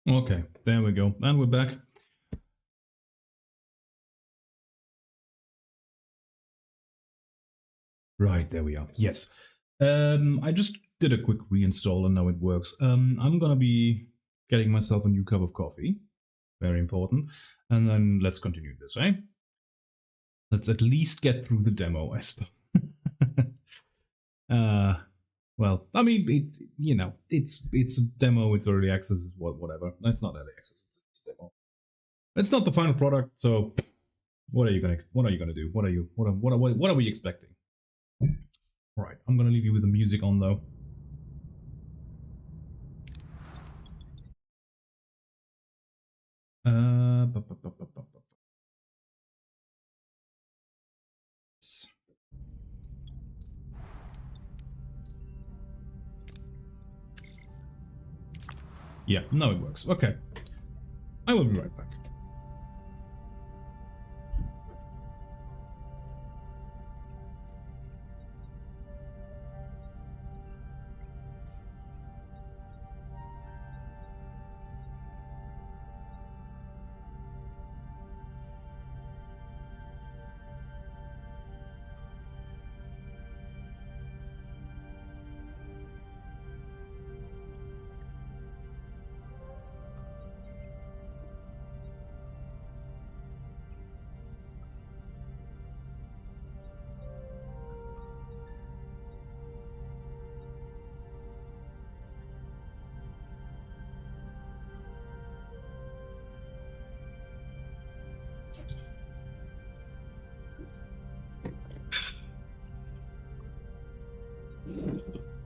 Okay, there we go. And we're back. Right, there we are. Yes. I just did a quick reinstall and now it works. I'm gonna be getting myself a new cup of coffee. Very important. And then let's continue this, right? Let's at least get through the demo, I suppose. Well, I mean, it's a demo, it's early access, it's whatever. It's not early access, it's a demo. It's not the final product, so what are you gonna do? What are we expecting? Right, I'm gonna leave you with the music on though. Yeah, now it works. Okay. I will be right back.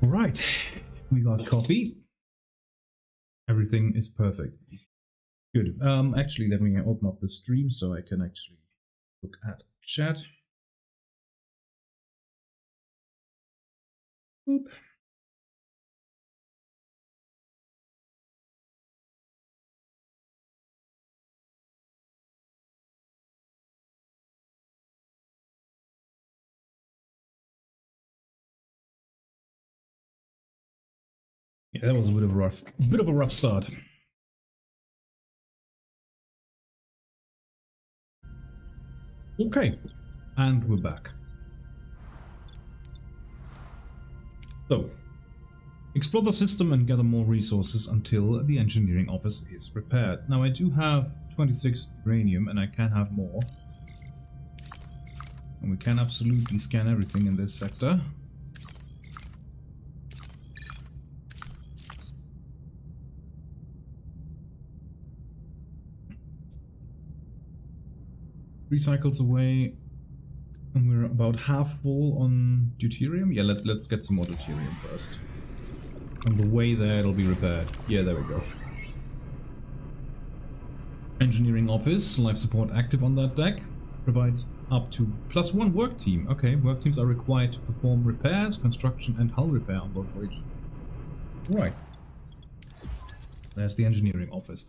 Right, we got coffee. Everything is perfect. Good. Actually, let me open up the stream so I can actually look at chat. Boop. Yeah, that was a bit of a rough start. Okay, and we're back. So, explore the system and gather more resources until the engineering office is repaired. Now I do have 26 uranium and I can have more. And we can absolutely scan everything in this sector. Recycles away, and we're about half full on deuterium. Yeah, let's get some more deuterium first. On the way there, it'll be repaired. Yeah, there we go. Engineering office, life support active on that deck. Provides up to +1 work team. Okay, work teams are required to perform repairs, construction, and hull repair on board Voyager. Right. There's the engineering office.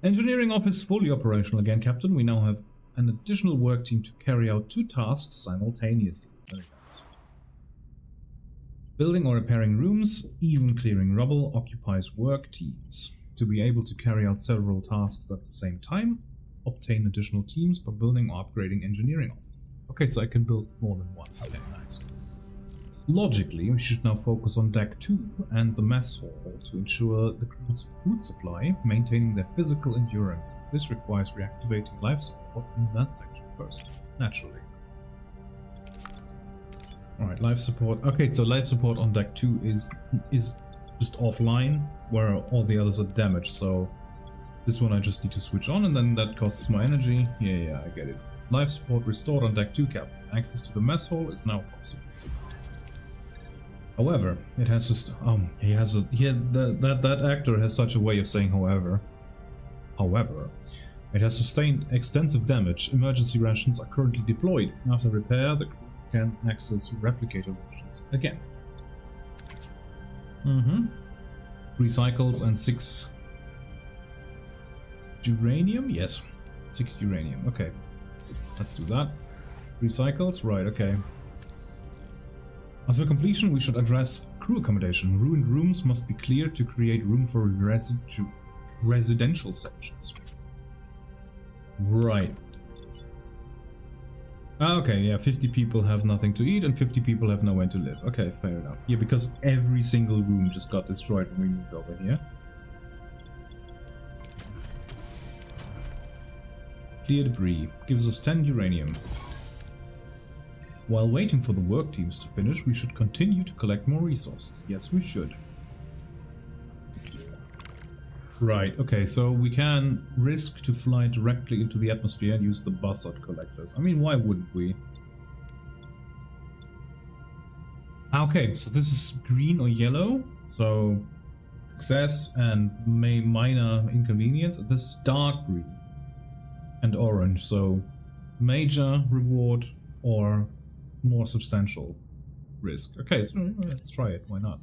Engineering office fully operational again, Captain. We now have an additional work team to carry out 2 tasks simultaneously. Very nice. Building or repairing rooms, even clearing rubble occupies work teams. To be able to carry out several tasks at the same time, obtain additional teams by building or upgrading engineering office. Okay, so I can build more than one. Okay, nice. Logically, we should now focus on Deck 2 and the mess hall to ensure the crew's food supply, maintaining their physical endurance. This requires reactivating life support in that section first, naturally. Alright, life support. Okay, so life support on Deck 2 is just offline, where all the others are damaged, so this one I just need to switch on, and then that costs my energy. Yeah, I get it. Life support restored on Deck 2, Captain. Access to the mess hall is now possible. However, it has just that actor has such a way of saying however, it has sustained extensive damage. Emergency rations are currently deployed. After repair, the crew can access replicator rations again. Recycles and 6 uranium? Yes, 6 uranium. Okay, let's do that. Recycles, right, okay. After completion, we should address crew accommodation. Ruined rooms must be cleared to create room for residue. residential sections. Right. Okay, yeah, 50 people have nothing to eat and 50 people have nowhere to live. Okay, fair enough. Yeah, because every single room just got destroyed when we moved over here. Clear debris. Gives us 10 uranium. While waiting for the work teams to finish, we should continue to collect more resources. Yes, we should. Right, okay, so we can risk to fly directly into the atmosphere and use the buzzard collectors. I mean, why wouldn't we? Okay, so this is green or yellow, so success and minor inconvenience. This is dark green and orange, so major reward or more substantial risk. Okay, so let's try it, why not?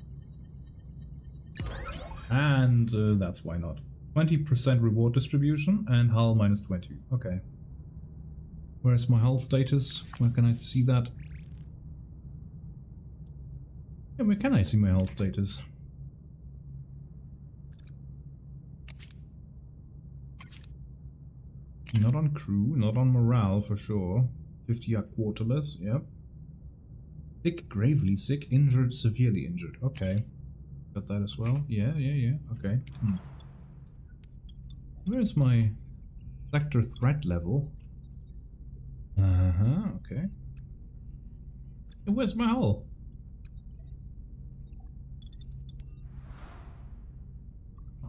And that's why not. 20% reward distribution and hull minus 20. Okay. Where's my hull status? Where can I see that? Yeah, where can I see my hull status? Not on crew, not on morale for sure. 50 are quarterless, yep. Sick, gravely sick, injured, severely injured. Okay. Got that as well. Yeah. Okay. Where's my sector threat level? Okay. Hey, where's my hull?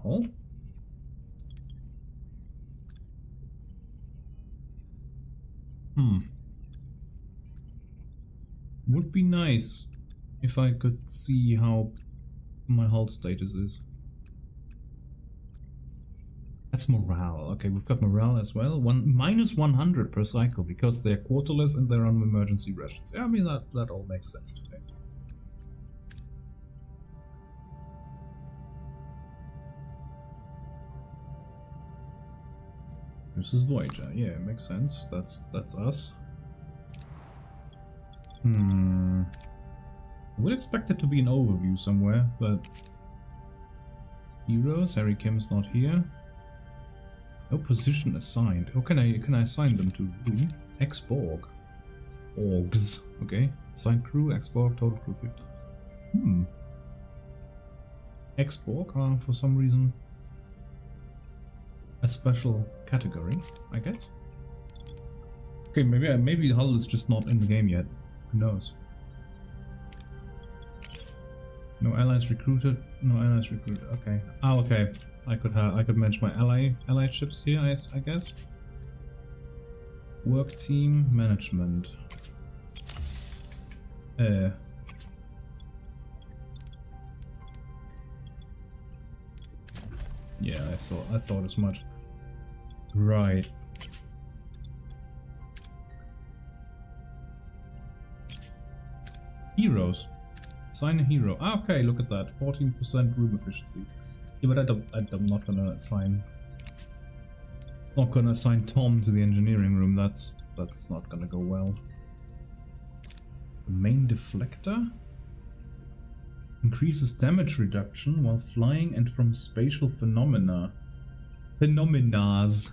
Hull? Would be nice if I could see how my hull status is. That's morale. Okay, we've got morale as well. Minus 100 per cycle because they're quarterless and they're on emergency rations. Yeah, I mean that all makes sense to me. This is Voyager. Yeah, it makes sense. That's us. I would expect it to be an overview somewhere, but heroes. Harry Kim's not here. No position assigned. Oh, can I assign them to who? X-Borg. Orgs. Okay. Assigned crew, X-Borg, total crew 50. X-Borg are for some reason a special category, I guess. Okay, maybe the hull is just not in the game yet. Who knows? No allies recruited. No allies recruited. Okay. Oh, okay. I could mention my allied ships here. I guess. Work team management. Yeah, I thought as much. Right. Heroes. Assign a hero. Ah, okay, look at that. 14% room efficiency. Yeah, but I'm not gonna assign. Not gonna assign Tom to the engineering room. That's not gonna go well. The main deflector increases damage reduction while flying and from spatial phenomena. Phenomenas.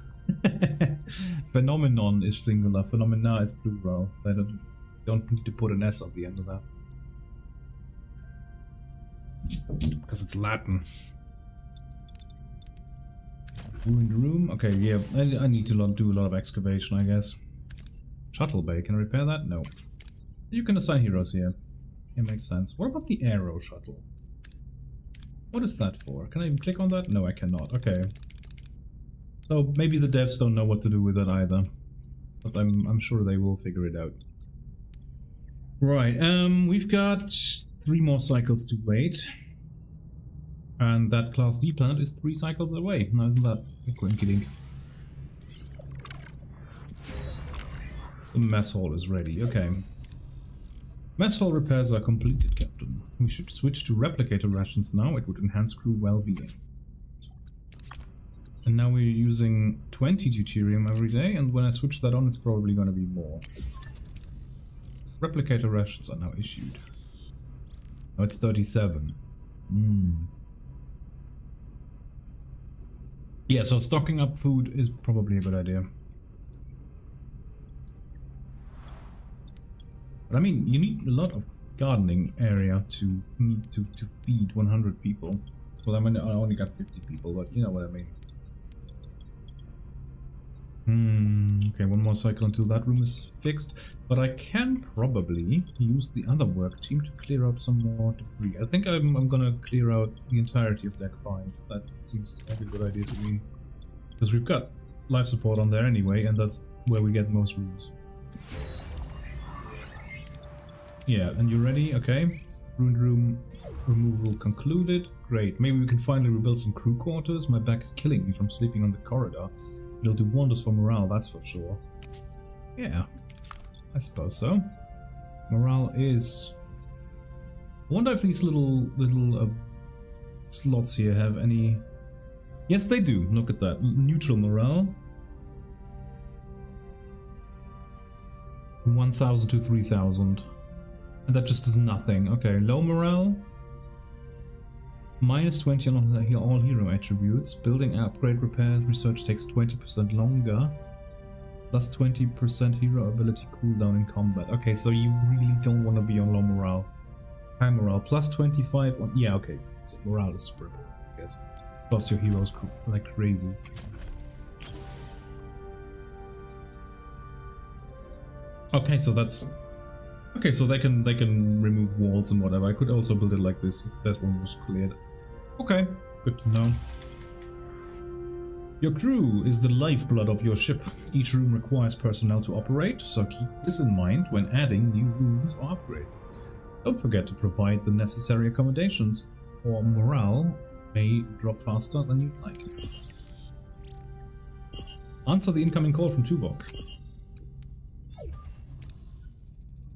Phenomenon is singular. Phenomena is plural. I don't need to put an S on the end of that. Because it's Latin. Ruined room. Okay, yeah, I need to do a lot of excavation, I guess. Shuttle bay. Can I repair that? No. You can assign heroes here. It makes sense. What about the aero shuttle? What is that for? Can I even click on that? No, I cannot. Okay. So maybe the devs don't know what to do with it either. But I'm sure they will figure it out. Right, we've got 3 more cycles to wait. And that Class D planet is 3 cycles away. Now isn't that a coinky-dink? The mess hall is ready, okay. Mess hall repairs are completed, Captain. We should switch to replicator rations now, it would enhance crew well-being. And now we're using 20 deuterium every day, and when I switch that on, it's probably going to be more. Replicator rations are now issued. Oh, it's 37. Yeah, so stocking up food is probably a good idea. But I mean, you need a lot of gardening area to feed 100 people. Well, I mean, I only got 50 people, but you know what I mean. Okay, one more cycle until that room is fixed. But I can probably use the other work team to clear out some more debris. I think I'm gonna clear out the entirety of Deck 5. That seems like a good idea to me. Because we've got life support on there anyway, and that's where we get most rooms. Yeah, and you ready? Okay. Ruined room removal concluded. Great. Maybe we can finally rebuild some crew quarters. My back is killing me from sleeping on the corridor. It'll do wonders for morale, that's for sure. Yeah, I suppose so. Morale is... I wonder if these little slots here have any... Yes, they do. Look at that. Neutral morale. 1,000 to 3,000. And that just does nothing. Okay, low morale. Minus 20 on all hero attributes. Building, upgrade, repair, research takes 20% longer. Plus 20% hero ability cooldown in combat. Okay, so you really don't want to be on low morale. High morale. Plus 25 on... Yeah, okay. So morale is super important, I guess. Plus your heroes like crazy. Okay, so that's... Okay, so they can remove walls and whatever. I could also build it like this if that one was cleared. Okay, good to know. Your crew is the lifeblood of your ship. Each room requires personnel to operate, so keep this in mind when adding new rooms or upgrades. Don't forget to provide the necessary accommodations, or morale may drop faster than you'd like. Answer the incoming call from Tuvok.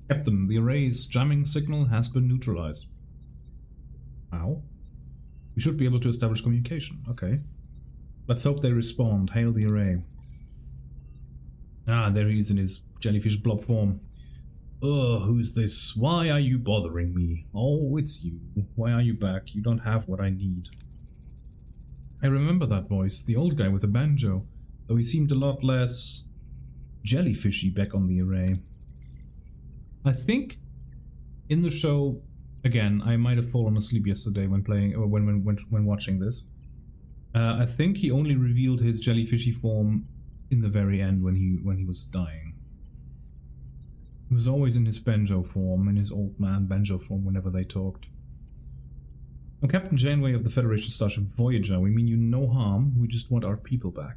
Captain, the array's jamming signal has been neutralized. How? We should be able to establish communication. Okay. Let's hope they respond. Hail the array. Ah, there he is in his jellyfish blob form. Ugh, who's this? Why are you bothering me? Oh, it's you. Why are you back? You don't have what I need. I remember that voice, the old guy with the banjo, though he seemed a lot less jellyfishy back on the array. I think in the show, again, I might have fallen asleep yesterday when playing or when watching this. I think he only revealed his jellyfishy form in the very end when he was dying. He was always in his banjo form, in his old man banjo form whenever they talked. I'm Captain Janeway of the Federation Starship Voyager. We mean you no harm, we just want our people back.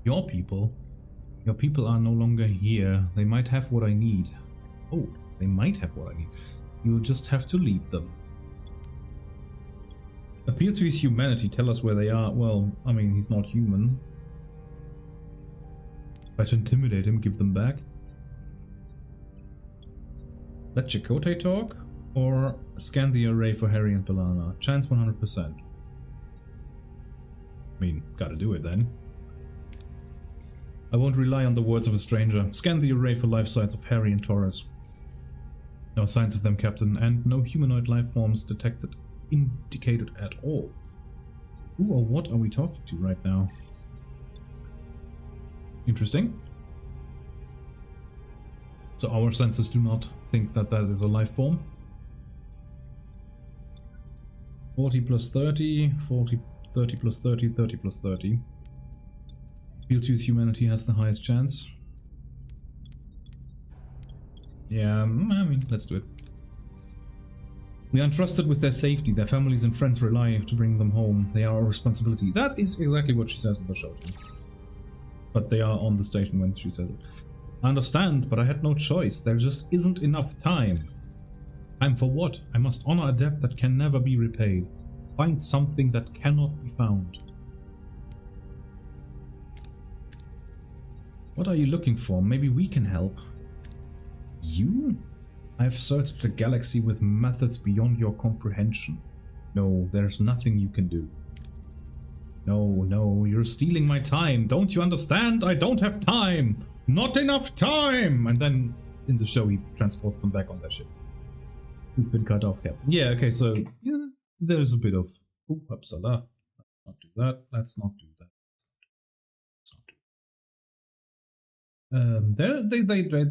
Your people? Your people are no longer here. They might have what I need. Oh, they might have what I need. You'll just have to leave them. Appeal to his humanity, tell us where they are. Well, I mean, he's not human. Try to intimidate him, give them back. Let Chakotay talk? Or scan the array for Harry and B'Elanna. Chance 100%. I mean, gotta do it then. I won't rely on the words of a stranger. Scan the array for life signs of Harry and Taurus. No signs of them, Captain, and no humanoid life forms indicated at all. Who or what are we talking to right now? Interesting. So our senses do not think that that is a life form. 40 plus 30, 40, 30 plus 30, 30 plus 30. Appeal to his humanity has the highest chance. Yeah, I mean, let's do it. We are entrusted with their safety. Their families and friends rely to bring them home. They are our responsibility. That is exactly what she says in the show too. But they are on the station when she says it. I understand, but I had no choice. There just isn't enough time. Time for what? I must honor a debt that can never be repaid. Find something that cannot be found. What are you looking for? Maybe we can help. You? I've searched the galaxy with methods beyond your comprehension. No, there's nothing you can do. No, you're stealing my time. Don't you understand? I don't have time. Not enough time! And then in the show he transports them back on their ship. We've been cut off, Captain. Yeah, okay, so yeah, there's a bit of... Oh, upsala. Not do that. Let's not do that.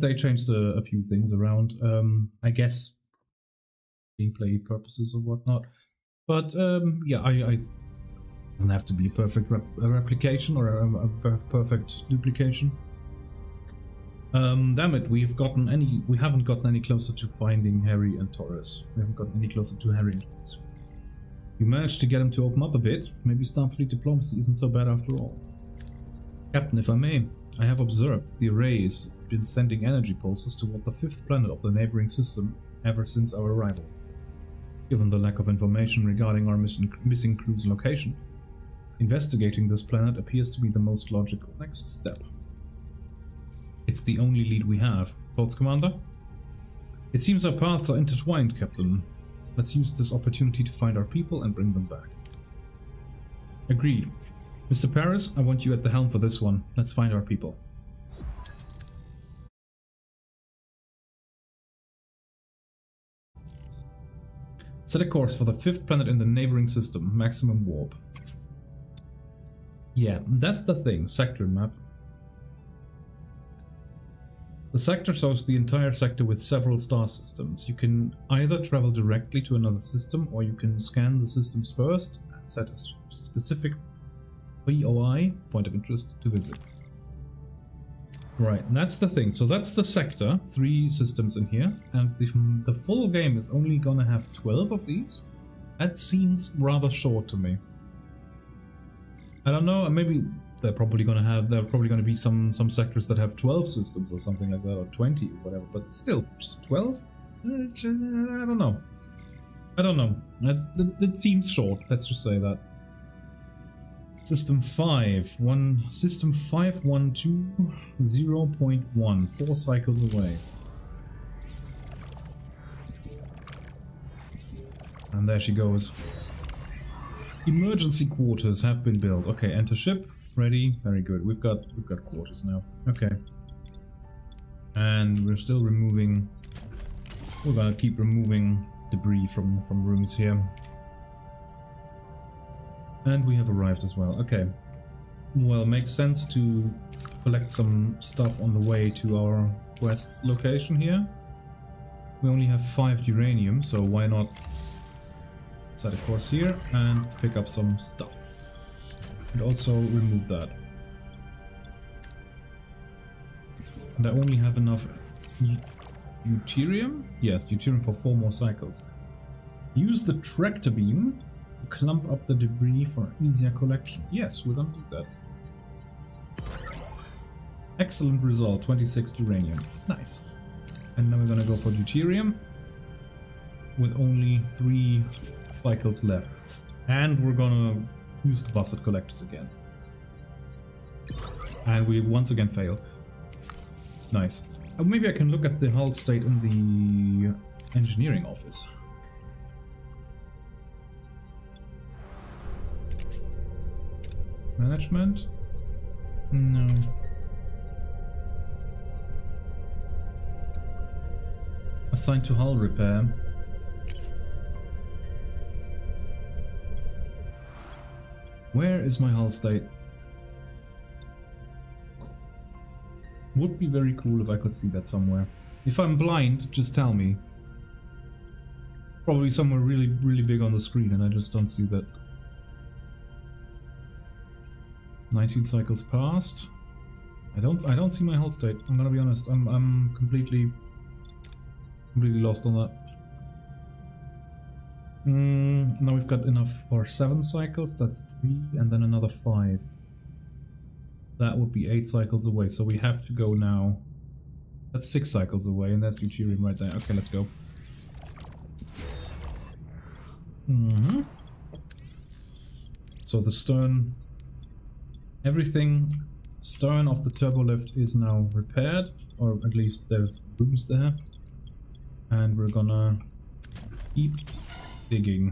They changed a few things around. I guess gameplay purposes or whatnot. But yeah, I doesn't have to be a perfect replication or a perfect duplication. Damn it, we haven't gotten any closer to finding Harry and Torres. We haven't gotten any closer to Harry and Torres. You managed to get him to open up a bit. Maybe Starfleet diplomacy isn't so bad after all. Captain, if I may, I have observed the arrays been sending energy pulses toward the 5th planet of the neighboring system ever since our arrival. Given the lack of information regarding our missing crew's location, investigating this planet appears to be the most logical next step. It's the only lead we have. Thoughts, Commander? It seems our paths are intertwined, Captain. Let's use this opportunity to find our people and bring them back. Agreed. Mr. Paris, I want you at the helm for this one. Let's find our people. Set a course for the 5th planet in the neighboring system. Maximum warp. Yeah, that's the thing. Sector map. The sector shows the entire sector with several star systems. You can either travel directly to another system, or you can scan the systems first and set a specific POI, point of interest, to visit. Right, and that's the thing. So that's the sector, 3 systems in here, and the full game is only gonna have 12 of these. That seems rather short to me. I don't know, maybe there are probably gonna be some sectors that have 12 systems or something like that, or 20 or whatever, but still, just 12? I don't know. I don't know. That seems short, let's just say that. System 5, System 512 0.1, 4 cycles away. And there she goes. Emergency quarters have been built. Okay, enter ship. Ready. Very good. We've got quarters now. Okay. And we're still removing. We're gonna keep removing debris from rooms here. And we have arrived as well. Okay. Well, makes sense to collect some stuff on the way to our quest location here. We only have 5 uranium, so why not set a course here and pick up some stuff. And also remove that. And I only have enough deuterium? Yes, deuterium for 4 more cycles. Use the tractor beam to clump up the debris for easier collection. Yes, we're gonna do that. Excellent result, 26 uranium. Nice. And now we're gonna go for deuterium with only 3 cycles left. And we're gonna use the buzzard collectors again. And we once again failed. Nice. Maybe I can look at the hull state in the engineering office. Management? No. Assigned to hull repair. Where is my hull state? Would be very cool if I could see that somewhere. If I'm blind, just tell me. Probably somewhere really big on the screen and I just don't see that. 19 cycles passed. I don't see my hull state. I'm gonna be honest. I'm completely lost on that. Now we've got enough for 7 cycles, that's 3, and then another 5. That would be 8 cycles away, so we have to go now. That's 6 cycles away, and that's deuterium right there. Okay, let's go. So the stern... Everything stern of the turbolift is now repaired, or at least there's rooms there. And we're gonna keep digging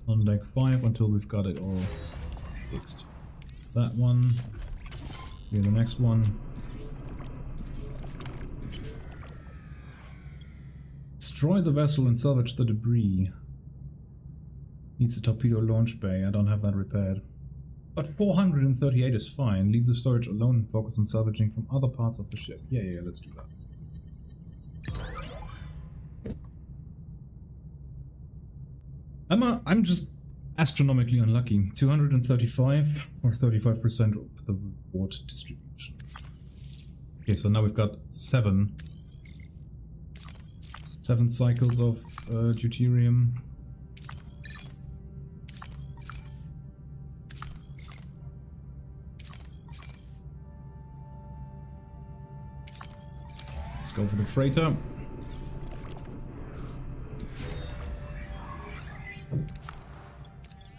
on deck 5 until we've got it all fixed. That one, here the next one. Destroy the vessel and salvage the debris. Needs a torpedo launch bay, I don't have that repaired. But 438 is fine. Leave the storage alone and focus on salvaging from other parts of the ship. Yeah, let's do that. I'm just astronomically unlucky. 235 or 35% of the reward distribution. Okay, so now we've got 7 cycles of deuterium. Let's go for the freighter.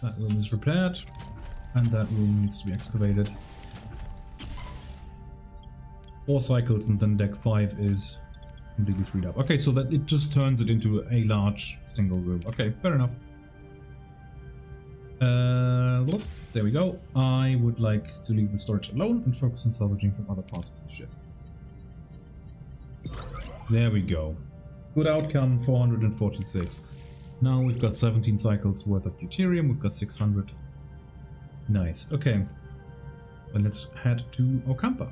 That room is repaired, and that room needs to be excavated. 4 cycles, and then deck 5 is completely freed up. Okay, so that it just turns it into a large single room. Okay, fair enough. Well, there we go. I would like to leave the storage alone and focus on salvaging from other parts of the ship. There we go. Good outcome, 446. Now we've got 17 cycles worth of deuterium, we've got 600. Nice, okay. Then let's head to Ocampa.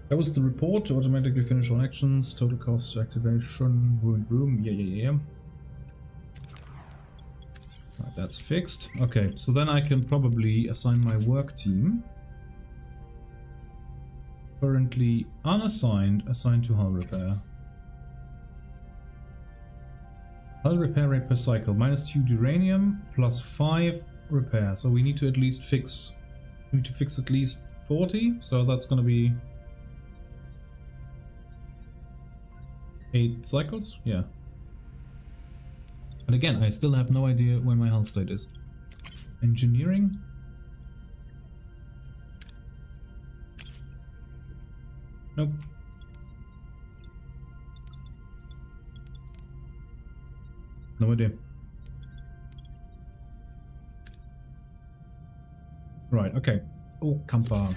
That was the report to automatically finish all actions, total cost activation, ruined room, yeah. Right, that's fixed. Okay, so then I can probably assign my work team. Currently unassigned, assigned to hull repair. Hull repair rate per cycle, -2 uranium, +5 repair. So we need to at least fix, at least 40, so that's gonna be 8 cycles? Yeah. And again, I still have no idea where my hull state is. Engineering? Nope. No idea. Right, okay. Ocampa.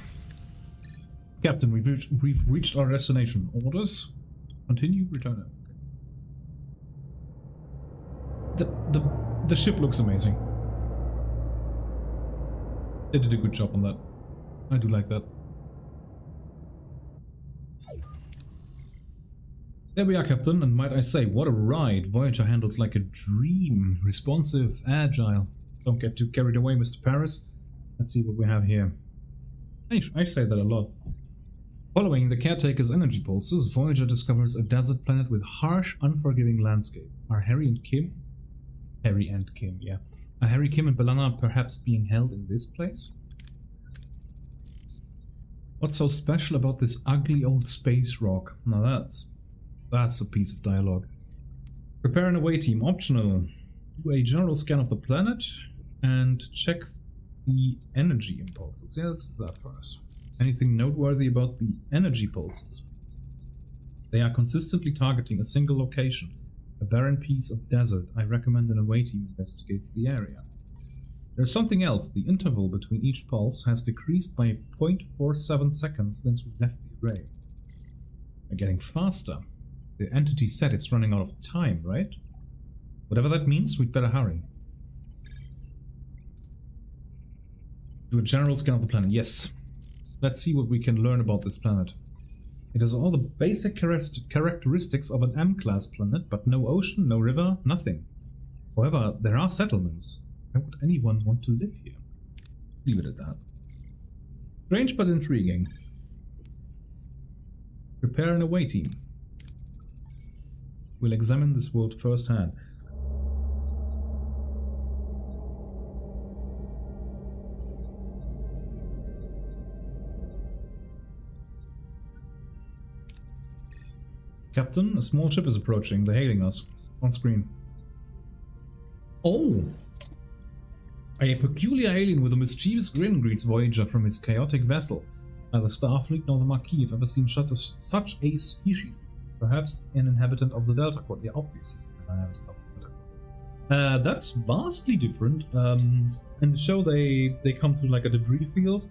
Captain, we've reached our destination. Orders? Continue, return it. The ship looks amazing. They did a good job on that. I do like that. There we are, Captain, and might I say, what a ride. Voyager handles like a dream. Responsive, agile. Don't get too carried away, Mr. Paris. Let's see what we have here. I say that a lot. Following the caretaker's energy pulses, Voyager discovers a desert planet with harsh, unforgiving landscape. Are Harry, Kim, yeah. Are Harry, Kim, and B'Elanna perhaps being held in this place? What's so special about this ugly old space rock? Now that's a piece of dialogue. Prepare an away team, optional. Do a general scan of the planet and check the energy impulses. Yeah, let's do that first. Anything noteworthy about the energy pulses? They are consistently targeting a single location, a barren piece of desert. I recommend an away team investigates the area. There's something else. The interval between each pulse has decreased by 0.47 seconds since we left the array. We're getting faster. The entity said it's running out of time, right? Whatever that means, we'd better hurry. Do a general scan of the planet. Yes. Let's see what we can learn about this planet. It has all the basic characteristics of an M-class planet, but no ocean, no river, nothing. However, there are settlements. Why would anyone want to live here? Leave it at that. Strange but intriguing. Prepare an away team. We'll examine this world firsthand. Captain, a small ship is approaching. They're hailing us. On screen. Oh! A peculiar alien with a mischievous grin greets Voyager from his chaotic vessel. Neither Starfleet nor the Marquis have ever seen such a species. Perhaps an inhabitant of the Delta Quad. Yeah, obviously. That's vastly different. In the show, they come through like a debris field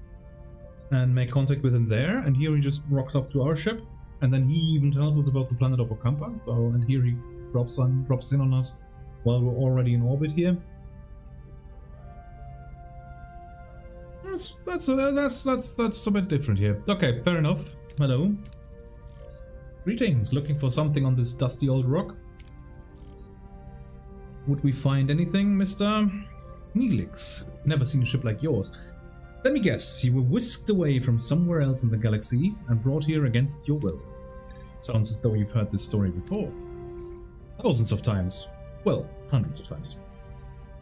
and make contact with him there. And here he just rocks up to our ship. And then he even tells us about the planet of Ocampa. So, and here he drops in on us while we're already in orbit here. That's a bit different here. Okay, fair enough. Hello. Greetings. Looking for something on this dusty old rock? Would we find anything, Mr. Neelix? Never seen a ship like yours. Let me guess, you were whisked away from somewhere else in the galaxy and brought here against your will. Sounds as though you've heard this story before. Thousands of times. Well, hundreds of times.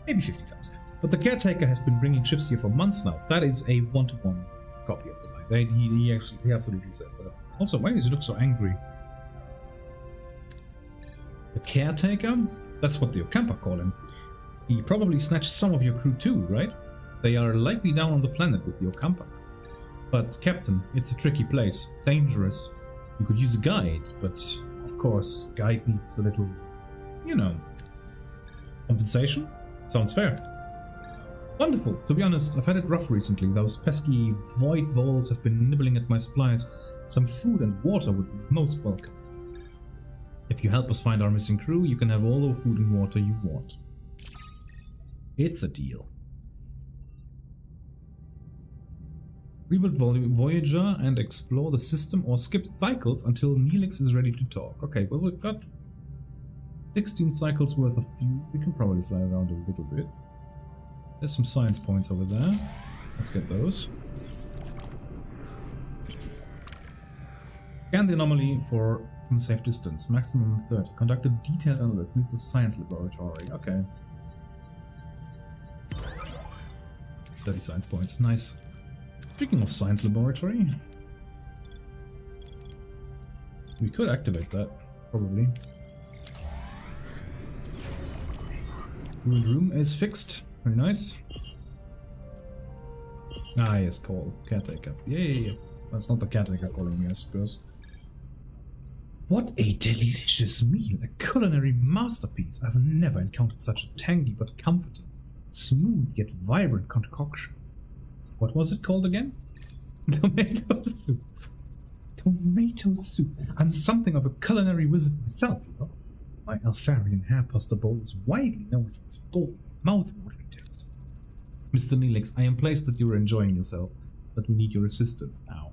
Maybe 50 times. But the caretaker has been bringing ships here for months now. That is a one-to-one copy of the lie. He absolutely says that. Also, why does he look so angry? The caretaker? That's what the Ocampa call him. He probably snatched some of your crew too, right? They are likely down on the planet with the Ocampa. But, Captain, it's a tricky place. Dangerous. You could use a guide, but, of course, guide needs a little, you know, compensation? Sounds fair. Wonderful. To be honest, I've had it rough recently. Those pesky void voles have been nibbling at my supplies. Some food and water would be most welcome. If you help us find our missing crew, you can have all the food and water you want. It's a deal. Rebuild Voyager and explore the system or skip cycles until Neelix is ready to talk. Okay, well, we've got 16 cycles worth of fuel. We can probably fly around a little bit. There's some science points over there. Let's get those. Scan the anomaly from safe distance. Maximum 30. Conduct a detailed analysis. Needs a science laboratory. Okay. 30 science points. Nice. Speaking of science laboratory, we could activate that, probably. Room is fixed. Very nice. Ah, yes, call. Caretaker. Yay! That's not the caretaker calling me, I suppose. What a delicious meal! A culinary masterpiece! I've never encountered such a tangy but comforting, smooth yet vibrant concoction. What was it called again? Tomato soup. Tomato soup. I'm something of a culinary wizard myself, you know. My Alfarian hair pasta bowl is widely known for its bold, mouth-watering taste. Mr. Neelix, I am pleased that you are enjoying yourself, but we need your assistance now.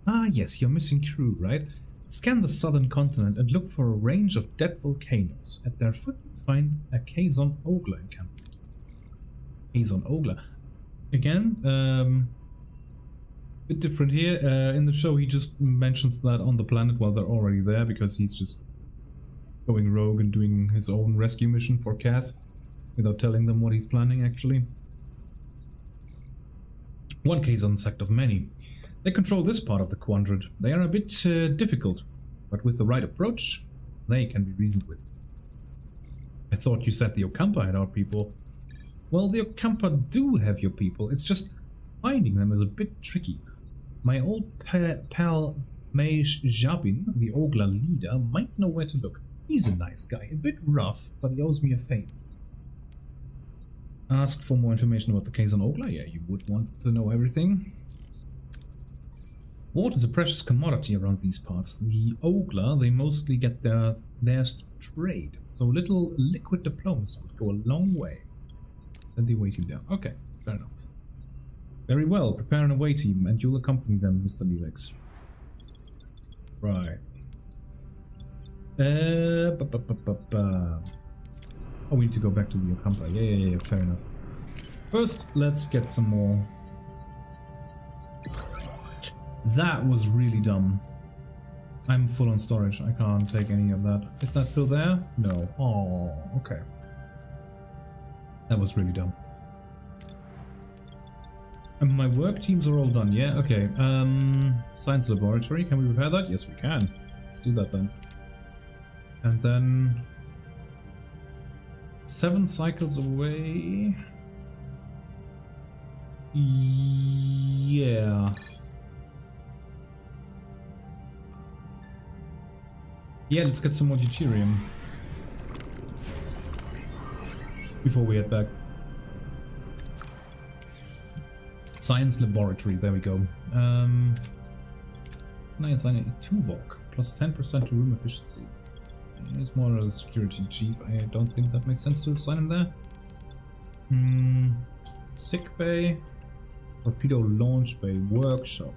Ah yes, your missing crew, right? Scan the southern continent and look for a range of dead volcanoes. At their foot, find a Kazon Ogla encampment. Kazon Ogla. Again, bit different here. In the show, he just mentions that on the planet while they're already there, because he's just going rogue and doing his own rescue mission for Cass without telling them what he's planning, actually. One Kazon sect of many. They control this part of the quadrant. They are a bit difficult, but with the right approach, they can be reasoned with. I thought you said the Ocampa had our people. Well, the Ocampa do have your people, it's just finding them is a bit tricky. My old pal Meish Jabin, the Ogla leader, might know where to look. He's a nice guy, a bit rough, but he owes me a favor. Asked for more information about the Kazon Ogla? Yeah, you would want to know everything. Water is a precious commodity around these parts. The Ogla, they mostly get theirs through trade, so little liquid diplomacy would go a long way. And they wait you down. Okay, fair enough. Very well, prepare an away team, and you'll accompany them, Mr. Neelix. Right. Oh, we need to go back to the Ocampa. Yeah, fair enough. First, let's get some more. That was really dumb. I'm full on storage. I can't take any of that. Is that still there? No. Oh, okay. That was really dumb. And my work teams are all done, yeah? Okay. Science laboratory. Can we repair that? Yes, we can. Let's do that then. And then 7 cycles away. Yeah. Yeah, let's get some more deuterium before we head back. Science laboratory, there we go. Nice, I need 2 VOC plus 10% to room efficiency. He's more a security chief. I don't think that makes sense to assign him there. Sick bay, torpedo launch bay, workshop.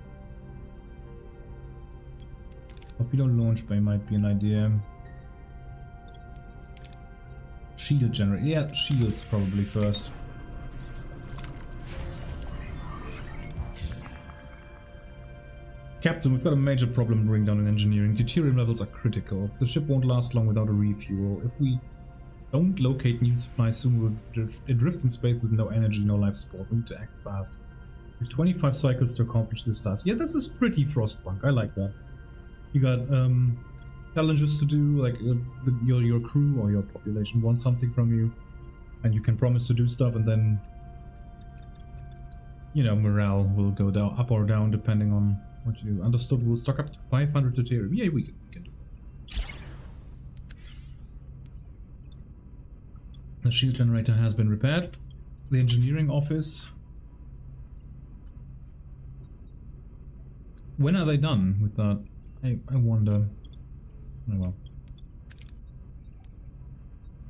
Torpedo launch bay might be an idea. Shield generator. Yeah, shields probably first. Captain, we've got a major problem to bring down in engineering. Deuterium levels are critical. The ship won't last long without a refuel. If we don't locate new supplies soon, we'll drift in space with no energy, no life support. We need to act fast. We have 25 cycles to accomplish this task. Yeah, this is pretty Frostpunk. I like that. You got challenges to do, like your crew or your population wants something from you, and you can promise to do stuff, and then, you know, morale will go down, up or down depending on what you do. Understood. We'll stock up to 500 deuterium. Yeah, we can do it. The shield generator has been repaired. The engineering office. When are they done with that? I wonder. Oh well.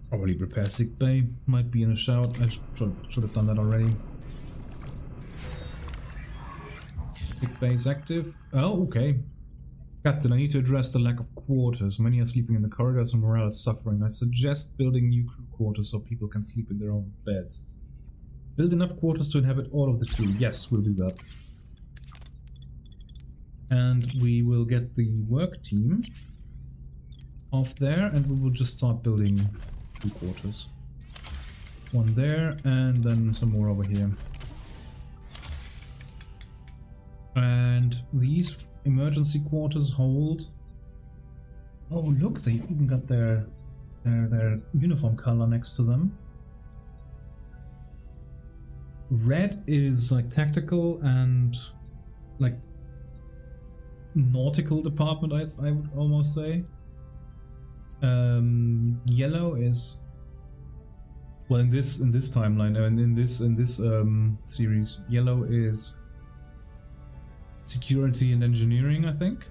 Probably repair sick bay. Might be in a shout. I should have done that already. Sick bay is active. Oh, okay. Captain, I need to address the lack of quarters. Many are sleeping in the corridors and morale is suffering. I suggest building new crew quarters so people can sleep in their own beds. Build enough quarters to inhabit all of the crew. Yes, we'll do that. And we will get the work team off there, and we will just start building crew quarters. One there, and then some more over here. And these emergency quarters hold. Oh look, they even got their uniform color next to them. Red is like tactical and like nautical department, I would almost say. Yellow is, well, in this timeline, and in this series, yellow is security and engineering, I think.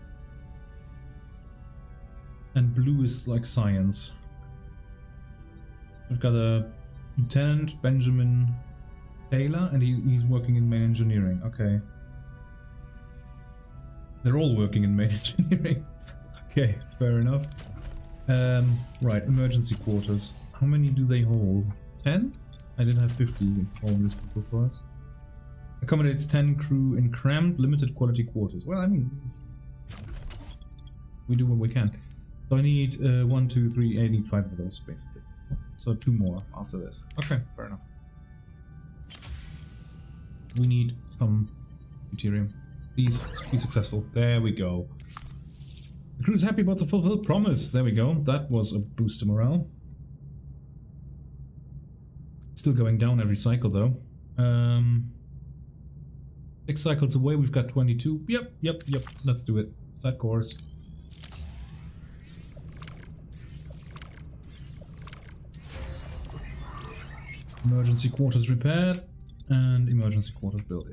And blue is like science. I've got a Lieutenant Benjamin Taylor, and he's working in main engineering. Okay. They're all working in main engineering. Okay, fair enough. Right, emergency quarters. How many do they hold? 10? I didn't have 50 all these people for us. Accommodates 10 crew in cramped, limited quality quarters. Well, I mean, we do what we can. So I need 1, 2, 3, I need 5 of those, basically. So 2 more after this. Okay, fair enough. We need some deuterium. Please be successful. There we go. The crew's happy about the fulfilled promise. There we go. That was a boost to morale. Still going down every cycle though. 6 cycles away, we've got 22. Yep. Let's do it. Set course. Emergency quarters repaired. And emergency quarters built.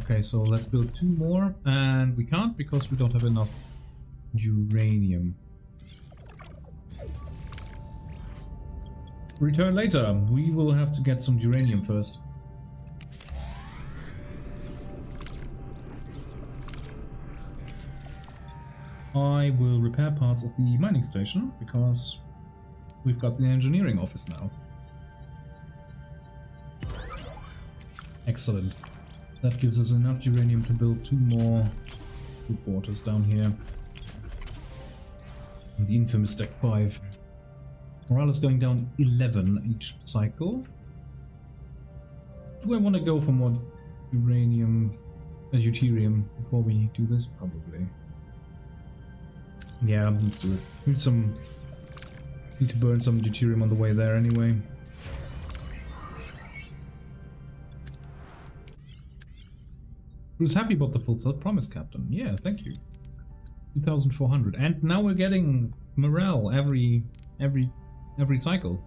Okay, so let's build 2 more. And we can't because we don't have enough uranium. Return later. We will have to get some uranium first. I will repair parts of the mining station because we've got the engineering office now. Excellent. That gives us enough uranium to build 2 more crew quarters down here. And the infamous Deck 5. Morale is going down 11 each cycle. Do I want to go for more uranium, deuterium before we do this? Probably. Yeah, let's do it. Need to burn some deuterium on the way there anyway. Who's happy about the fulfilled promise, Captain? Yeah, thank you. 2,400, and now we're getting morale every cycle.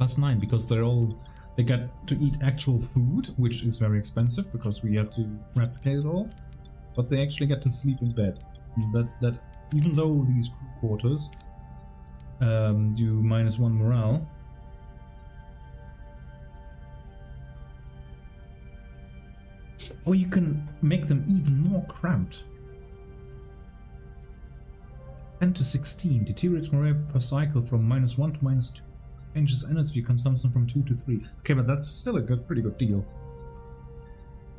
+9 because they get to eat actual food, which is very expensive because we have to replicate it all. But they actually get to sleep in bed. That even though these crew quarters Do -1 morale. Or you can make them even more cramped. 10 to 16 deteriorates morale per cycle from -1 to -2. Changes energy consumption from 2 to 3. Okay, but that's still a pretty good deal.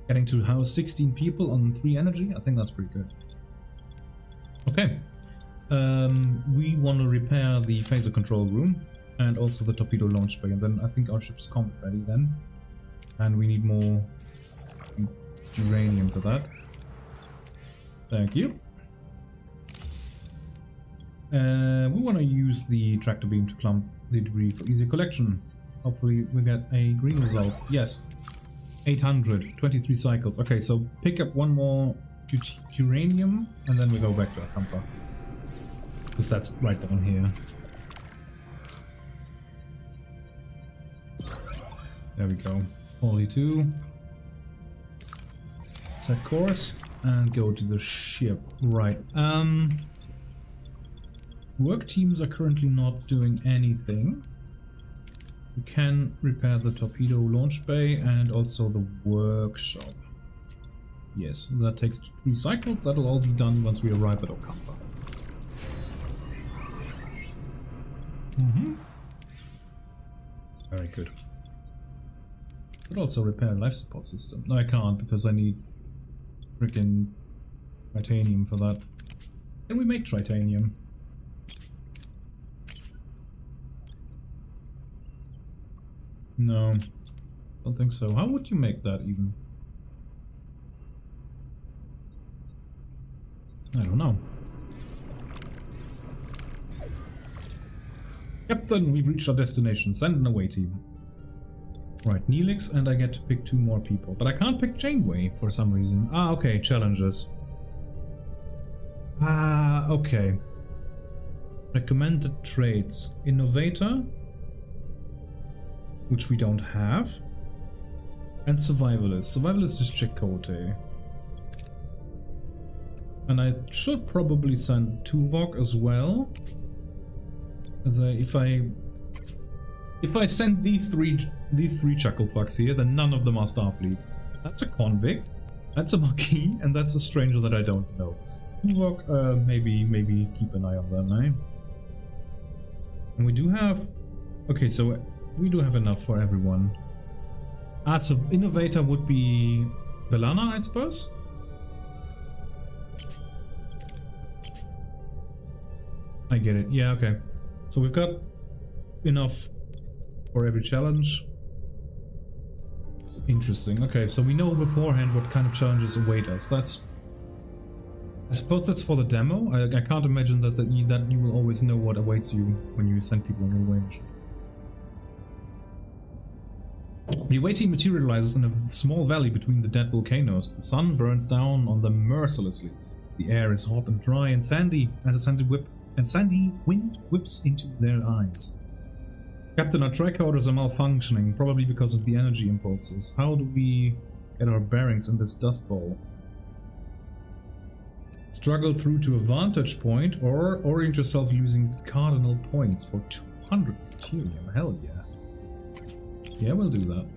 Getting to house 16 people on 3 energy, I think that's pretty good. Okay. We want to repair the phaser control room and also the torpedo launch bay, and then I think our ship's combat ready then. And we need more uranium for that. Thank you. We want to use the tractor beam to plumb the debris for easier collection. Hopefully we get a green result. Yes. 800, 23 cycles. Okay, so pick up one more uranium and then we go back to our camper. Because that's right down here. There we go. Only 2. Set course and go to the ship. Right. Work teams are currently not doing anything. We can repair the torpedo launch bay and also the workshop. Yes, that takes 3 cycles. That'll all be done once we arrive at Ocampa. Very good. Could also repair a life support system. No, I can't because I need freaking titanium for that. Can we make titanium? No, don't think so. How would you make that even? I don't know. Captain, we've reached our destination. Send an away team. Right, Neelix, and I get to pick 2 more people. But I can't pick Janeway for some reason. Ah, okay, challenges. Ah, okay. Recommended traits. Innovator, which we don't have. And Survivalist. Survivalist is Chakotay. And I should probably send Tuvok as well. As if I send these three Chucklefucks here, then none of them are Starfleet. That's a convict, that's a Maquis, and that's a stranger that I don't know. Tuvok, maybe keep an eye on them, eh? And we do have... Okay, so we do have enough for everyone. Ah, so Innovator would be B'Elanna, I suppose? I get it, yeah, okay. So we've got enough for every challenge. Interesting. Okay, so we know beforehand what kind of challenges await us. That's... I suppose that's for the demo. I can't imagine that you will always know what awaits you when you send people on your way mission. The away team materializes in a small valley between the dead volcanoes. The sun burns down on them mercilessly. The air is hot and dry and sandy, and a sandy wind whips into their eyes. Captain, our tricorders are malfunctioning, probably because of the energy impulses. How do we get our bearings in this dust bowl? Struggle through to a vantage point, or orient yourself using cardinal points for 200 deuterium. Hell yeah. Yeah, we'll do that.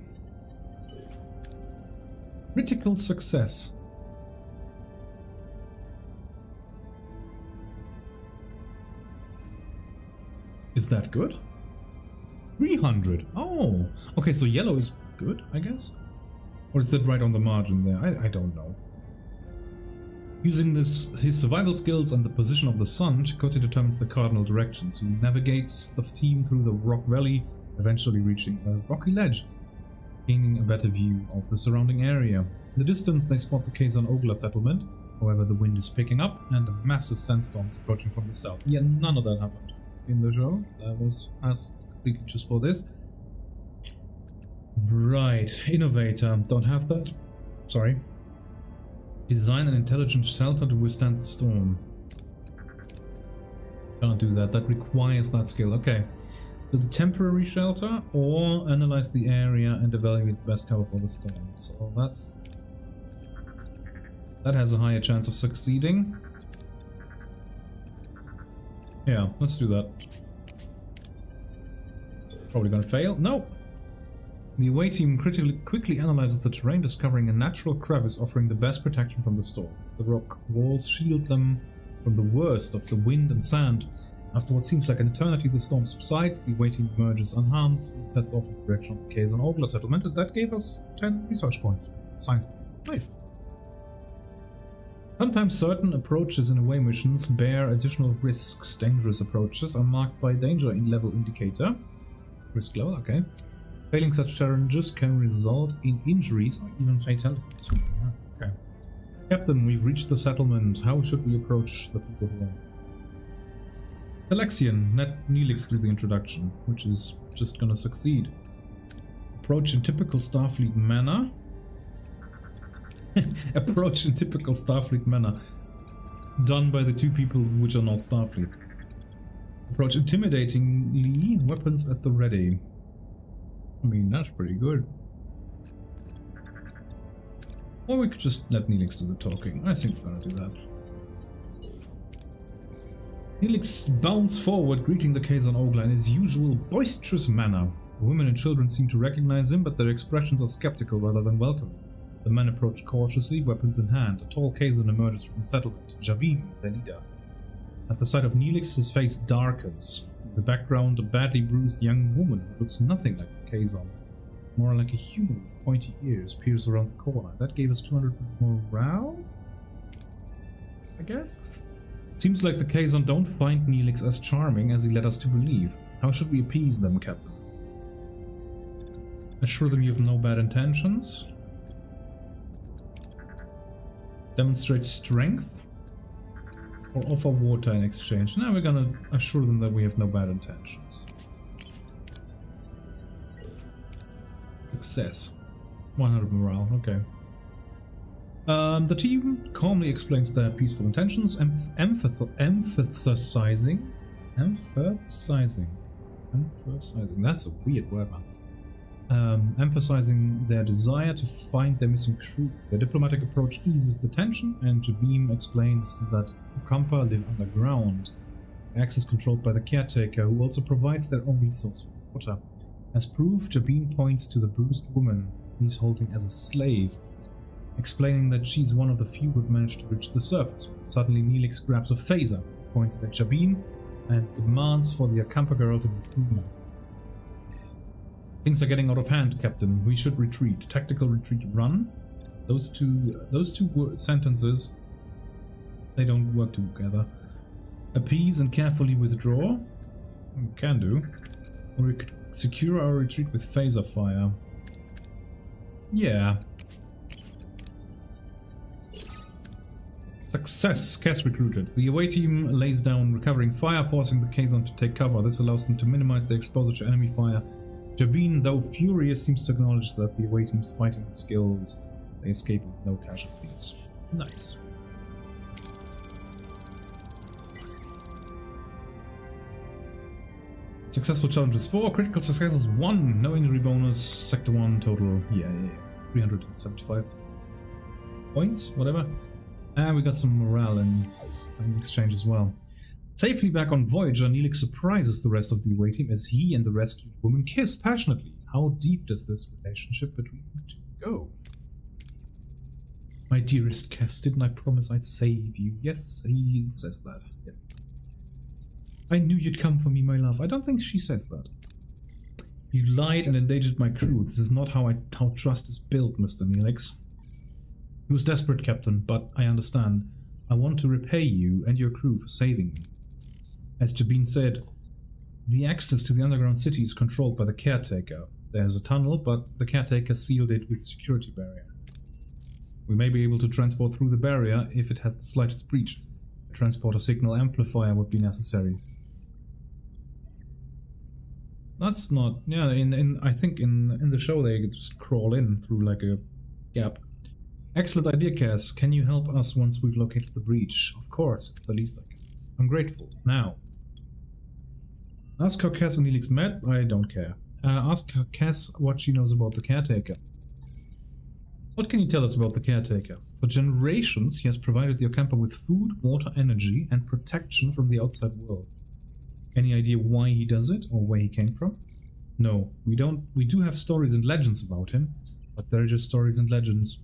Critical success. Is that good? 300. Oh, okay, so yellow is good, I guess? Or is that right on the margin there? I don't know. Using his survival skills and the position of the sun, Chakotay determines the cardinal directions. He navigates the team through the rock valley, eventually reaching a rocky ledge, gaining a better view of the surrounding area. In the distance, they spot the Kazon Ogla settlement. However, the wind is picking up and a massive sandstorm is approaching from the south. Yeah, none of that happened in the show. That was as completely just for this. Right, Innovator. Don't have that. Sorry. Design an intelligent shelter to withstand the storm. Can't do that. That requires that skill. Okay. Build a temporary shelter or analyze the area and evaluate the best cover for the storm. So that has a higher chance of succeeding. Yeah, let's do that. Probably gonna fail. No! The away team quickly analyzes the terrain, discovering a natural crevice offering the best protection from the storm. The rock walls shield them from the worst of the wind and sand. After what seems like an eternity, the storm subsides, the away team emerges unharmed, and sets off in the direction of the Kazon Ogla settlement, and that gave us 10 research points. Science points. Nice. Sometimes certain approaches in away missions bear additional risks. Dangerous approaches are marked by danger in level indicator. Risk level, okay. Failing such challenges can result in injuries or even fatalities. Okay. Captain, we've reached the settlement. How should we approach the people here? Alexian, let Neelix do the introduction, which is just gonna succeed. Approach in typical Starfleet manner. Approach in typical Starfleet manner. Done by the two people which are not Starfleet. Approach intimidatingly, weapons at the ready. I mean, that's pretty good. Or we could just let Neelix do the talking. I think we're gonna do that. Neelix bounds forward, greeting the Kazon Ogla in his usual boisterous manner. The women and children seem to recognize him, but their expressions are skeptical rather than welcoming. The men approach cautiously, weapons in hand. A tall Kazon emerges from the settlement, Jabin, their leader. At the sight of Neelix, his face darkens. In the background, a badly bruised young woman who looks nothing like the Kazon. More like a human with pointy ears, peers around the corner. That gave us 200 morale? I guess? Seems like the Kazon don't find Neelix as charming as he led us to believe. How should we appease them, Captain? Assure them you have no bad intentions? Demonstrate strength? Or offer water in exchange? Now we're gonna assure them that we have no bad intentions. Success. 100 morale, okay. The team calmly explains their peaceful intentions, emphasizing. That's a weird word, man. Emphasizing their desire to find their missing crew. Their diplomatic approach eases the tension, and Jabim explains that Ukampa live underground. Access controlled by the caretaker, who also provides their own resource for water. As proof, Jabim points to the bruised woman he's holding as a slave, explaining that she's one of the few who've managed to reach the surface. Suddenly, Neelix grabs a phaser, points it at Jabim, and demands for the Ukampa girl to be freed. Things are getting out of hand, Captain. We should retreat. Tactical retreat, run. Those two sentences, they don't work together. Appease and carefully withdraw. We can do. Or we could secure our retreat with phaser fire. Yeah. Success! Cass recruited. The away team lays down recovering fire, forcing the Kazon to take cover. This allows them to minimize their exposure to enemy fire. Jabin, though furious, seems to acknowledge that the away team's fighting skills. They escape with no casualties. Nice. Successful challenges 4, critical successes 1, no injury bonus, sector 1 total, yeah, 375 points, whatever. And we got some morale in exchange as well. Safely back on Voyager, Neelix surprises the rest of the away team as he and the rescued woman kiss passionately. How deep does this relationship between the two go? My dearest Cass, didn't I promise I'd save you? Yes, he says that. Yeah. I knew you'd come for me, my love. I don't think she says that. You lied and endangered my crew. This is not how trust is built, Mr. Neelix. He was desperate, Captain, but I understand. I want to repay you and your crew for saving me. As Jabin said, the access to the underground city is controlled by the caretaker. There's a tunnel, but the caretaker sealed it with security barrier. We may be able to transport through the barrier if it had the slightest breach. A transporter signal amplifier would be necessary. That's not... yeah, I think in the show they just crawl in through like a gap. Excellent idea, Cass. Can you help us once we've located the breach? Of course, the least I can. I'm grateful. Now. Ask how Cass and Neelix met. I don't care. Ask Cass what she knows about the caretaker. What can you tell us about the caretaker? For generations, he has provided the Ukampa with food, water, energy, and protection from the outside world. Any idea why he does it, or where he came from? No, we don't. We do have stories and legends about him, but they're just stories and legends.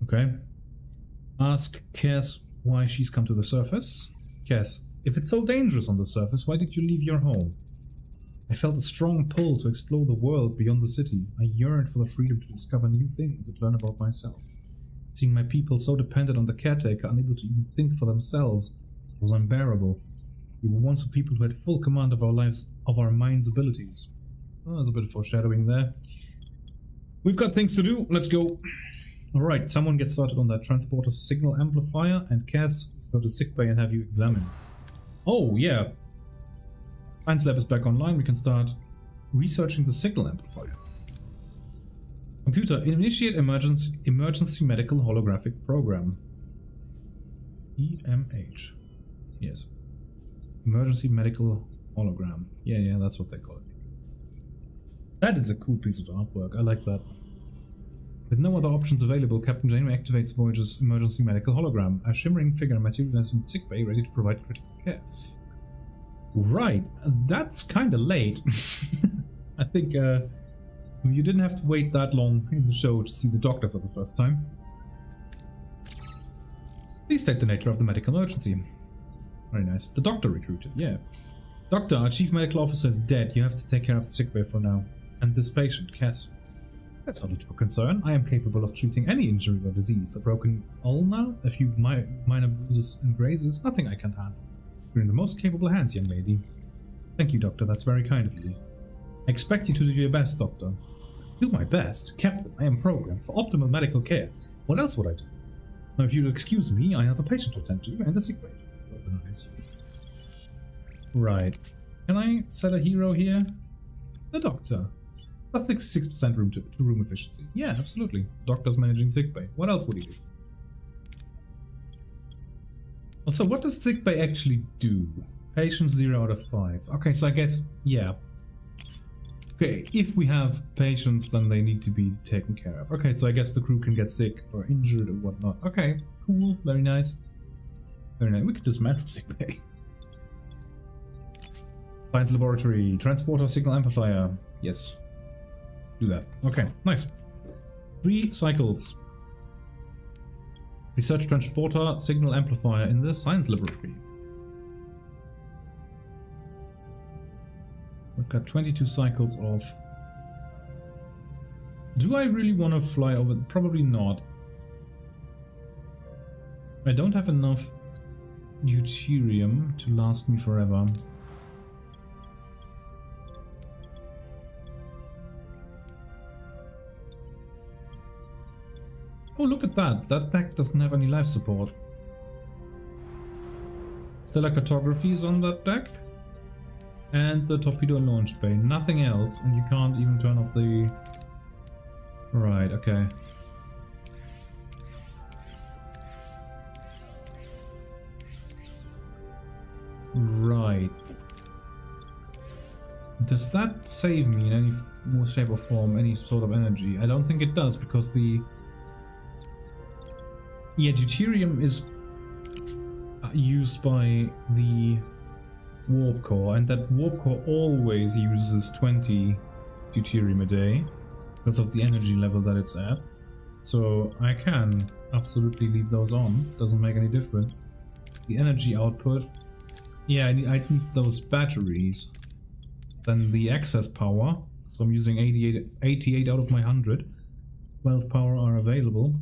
Okay. Ask Cass why she's come to the surface. Cass, if it's so dangerous on the surface, why did you leave your home? I felt a strong pull to explore the world beyond the city. I yearned for the freedom to discover new things and learn about myself. Seeing my people so dependent on the caretaker, unable to even think for themselves, was unbearable. We were once a people who had full command of our lives, of our minds' abilities. Oh, there's a bit of foreshadowing there. We've got things to do. Let's go. Alright, someone get started on that transporter signal amplifier, and Cass, go to sickbay and have you examined. Oh, yeah. Science lab is back online. We can start researching the signal amplifier. Computer, initiate emergency medical holographic program. EMH. Yes. Emergency medical hologram. Yeah, that's what they call it. That is a cool piece of artwork. I like that. With no other options available, Captain Janeway activates Voyager's emergency medical hologram. A shimmering figure materializes in sickbay, ready to provide critical care. Right, that's kind of late. I think you didn't have to wait that long in the show to see the doctor for the first time. Please state the nature of the medical emergency. Very nice. The doctor recruited, yeah. Doctor, our chief medical officer is dead. You have to take care of the sickbay for now. And this patient, Cass. That's not for concern. I am capable of treating any injury or disease. A broken ulna, a few minor bruises and grazes, nothing I can't handle. You're in the most capable hands, young lady. Thank you, Doctor. That's very kind of you. I expect you to do your best, Doctor. Do my best? Captain, I am programmed for optimal medical care. What else would I do? Now, if you'll excuse me, I have a patient to attend to and a sickbay. Nice. Right. Can I set a hero here? The Doctor. Plus 66% room efficiency. Yeah, absolutely. Doctor's managing sickbay. What else would he do? Also, what does sickbay actually do? Patients 0 out of 5. Okay, so I guess, yeah. Okay, if we have patients, then they need to be taken care of. Okay, so I guess the crew can get sick or injured or whatnot. Okay, cool, very nice. Very nice. We could dismantle sickbay. Science laboratory, transporter signal amplifier. Yes. Do that. Okay, nice. 3 cycles. Research transporter signal amplifier in the science laboratory. We've got 22 cycles of... Do I really want to fly over? Probably not. I don't have enough deuterium to last me forever. Oh, look at that. That deck doesn't have any life support. Stellar cartography is on that deck. And the torpedo launch bay. Nothing else. And you can't even turn off the... Right, okay. Right. Does that save me in any more shape or form, any sort of energy? I don't think it does, because the... Yeah, deuterium is used by the warp core, and that warp core always uses 20 deuterium a day because of the energy level that it's at. So I can absolutely leave those on, doesn't make any difference. The energy output, yeah, I need those batteries. Then the excess power, so I'm using 88 out of my 100. 12 power are available.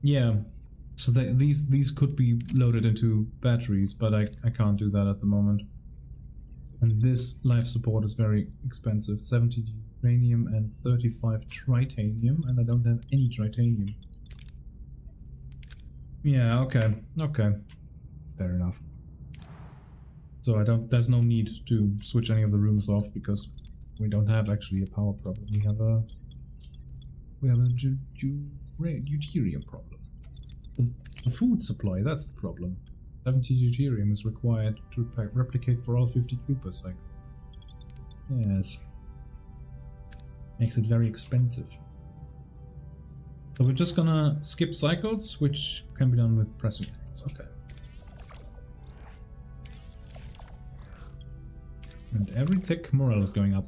Yeah, so these could be loaded into batteries, but I can't do that at the moment. And this life support is very expensive. 70 uranium and 35 tritanium, and I don't have any tritanium. Yeah, okay, fair enough. So there's no need to switch any of the rooms off, because we don't have actually a power problem. We have a deuterium problem. The food supply, that's the problem. 70 deuterium is required to replicate for all 50 crew per cycle. Yes. Makes it very expensive. So we're just gonna skip cycles, which can be done with pressing X. Okay. And every tech morale is going up.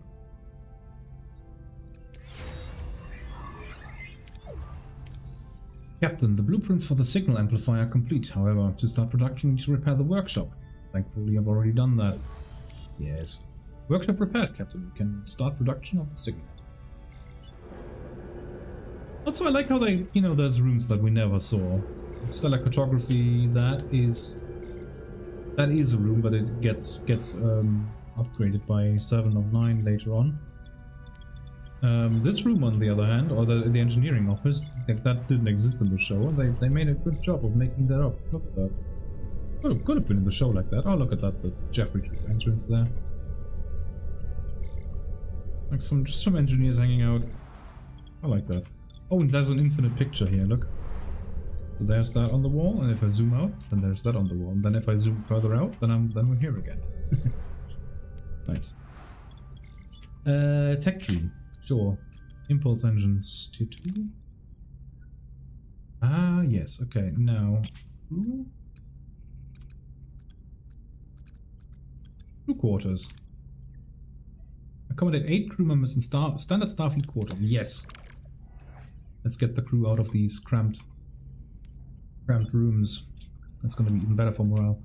Captain, the blueprints for the signal amplifier are complete. However, to start production, we need to repair the workshop. Thankfully, I've already done that. Yes. Workshop repaired, Captain. We can start production of the signal. Also, I like how they, you know, there's rooms that we never saw. Stellar cartography, that is a room, but it gets upgraded by 7 of 9 later on. This room, on the other hand, or the engineering office, that didn't exist in the show, and they made a good job of making that up. Look at that. Could have been in the show like that. Oh, look at that, the Jeffrey entrance there. Like just some engineers hanging out. I like that. Oh, and there's an infinite picture here, look. So there's that on the wall, and if I zoom out, then there's that on the wall. And then if I zoom further out, then we're here again. Nice. Tech tree. Sure. Impulse engines tier 2. Ah, yes, okay. Now, crew quarters. Accommodate 8 crew members in standard Starfleet quarter. Yes. Let's get the crew out of these cramped rooms. That's going to be even better for morale.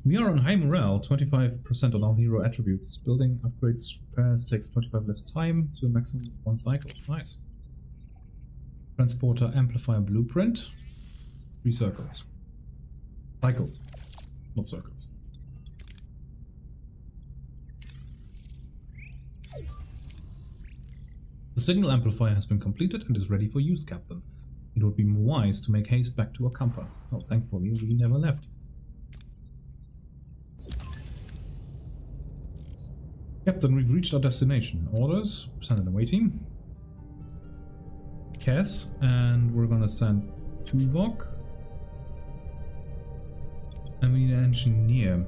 We are on high morale, 25% on all hero attributes. Building upgrades repairs takes 25 less time to a maximum of 1 cycle. Nice. Transporter amplifier blueprint. 3 circles. Cycles, not circles. The signal amplifier has been completed and is ready for use, Captain. It would be wise to make haste back to Ocampa. Well, thankfully, we never left. Captain, we've reached our destination. Orders, send an away team. Cass, and we're gonna send Tuvok. And we need an engineer.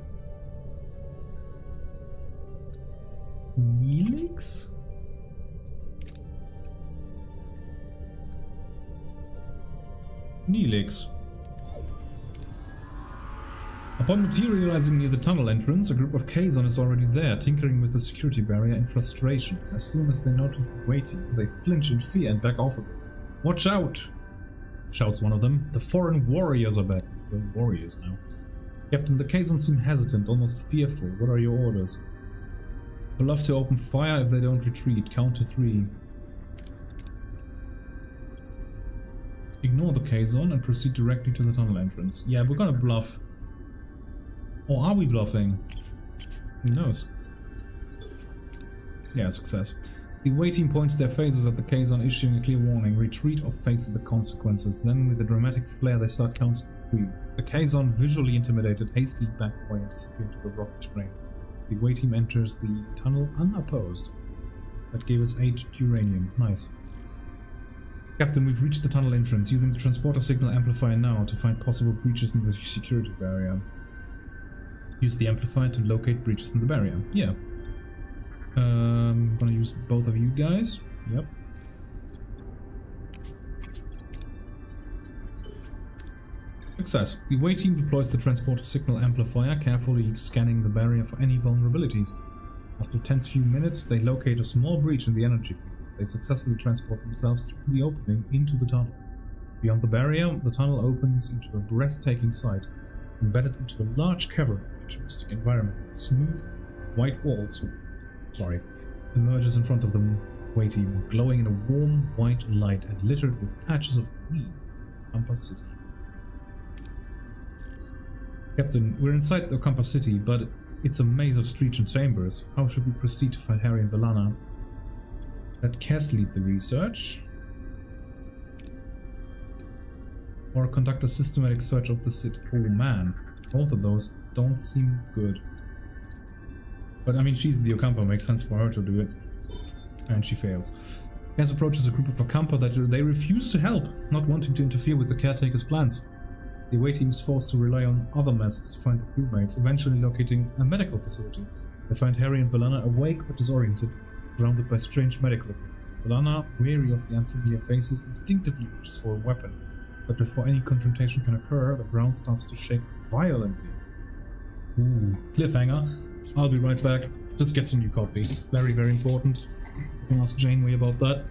Neelix? Neelix. Upon materializing near the tunnel entrance, a group of Kazon is already there, tinkering with the security barrier in frustration. As soon as they notice the waiting, they flinch in fear and back off a bit. "Watch out!" shouts one of them. "The foreign warriors are back." We're warriors now. Captain, the Kazon seem hesitant, almost fearful. What are your orders? We'll love to open fire if they don't retreat. Count to 3. Ignore the Kazon and proceed directly to the tunnel entrance. Yeah, we're gonna bluff. Or are we bluffing? Who knows? Yeah, success. The away team points their faces at the Kazon, issuing a clear warning. Retreat or face the consequences. Then, with a dramatic flair, they start counting to 3. The Kazon, visually intimidated, hastily back away and disappear into the rocky terrain. The away team enters the tunnel unopposed. That gave us 8 uranium. Nice. Captain, we've reached the tunnel entrance. Using the transporter signal amplifier now to find possible breaches in the security barrier. Use the amplifier to locate breaches in the barrier. Yeah. I'm gonna use both of you guys. Yep. Success. The away team deploys the transporter signal amplifier, carefully scanning the barrier for any vulnerabilities. After a tense few minutes, they locate a small breach in the energy field. They successfully transport themselves through the opening into the tunnel. Beyond the barrier, the tunnel opens into a breathtaking sight, embedded into a large cavern, futuristic environment with smooth, white walls. Emerges in front of the away team, glowing in a warm, white light and littered with patches of green. Ocampa City. Captain, we're inside the Ocampa City, but it's a maze of streets and chambers. How should we proceed to find Harry and B'Elanna? Let Cass lead the research. Or conduct a systematic search of the city. Oh man, both of those don't seem good. But I mean, she's the Ocampa, makes sense for her to do it. And she fails. Cass approaches a group of Ocampa that they refuse to help, not wanting to interfere with the caretaker's plans. The away team is forced to rely on other methods to find the crewmates, eventually locating a medical facility. They find Harry and B'Elanna awake but disoriented, surrounded by strange medical equipment. B'Elanna, weary of the unfamiliar faces, instinctively reaches for a weapon. But before any confrontation can occur, the ground starts to shake violently. Ooh, cliffhanger. I'll be right back. Let's get some new coffee. Very, very important. You can ask Janeway about that.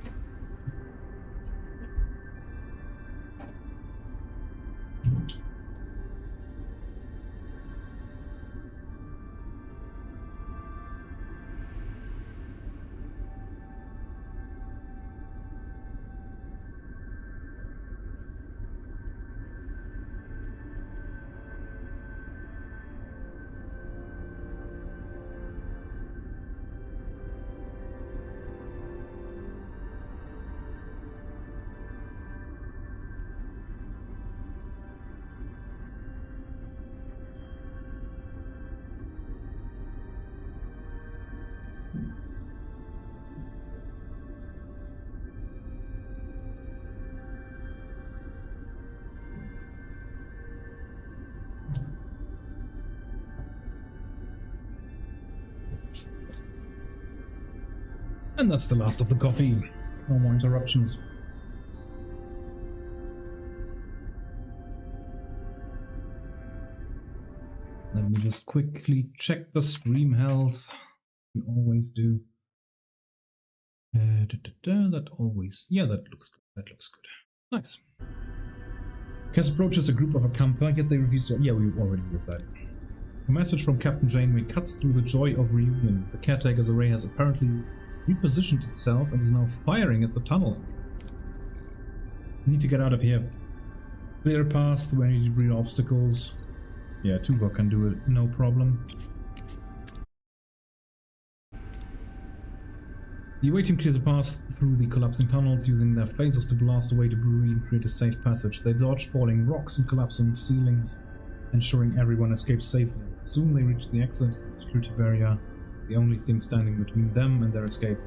And that's the last of the coffee. No more interruptions. Let me just quickly check the stream health. We always do. That always... Yeah, that looks good. That looks good. Nice. Cass approaches a group of a camper, yet they refuse to... Yeah, we already did that. A message from Captain Janeway cuts through the joy of reunion. The caretaker's array has apparently repositioned itself and is now firing at the tunnel entrance. We need to get out of here. Clear a path through any debris obstacles. Yeah, Tuvok can do it, no problem. The away team clears a path through the collapsing tunnels, using their phasers to blast away debris and create a safe passage. They dodge falling rocks and collapsing ceilings, ensuring everyone escapes safely. Soon they reach the exit to the security barrier, the only thing standing between them and their escape.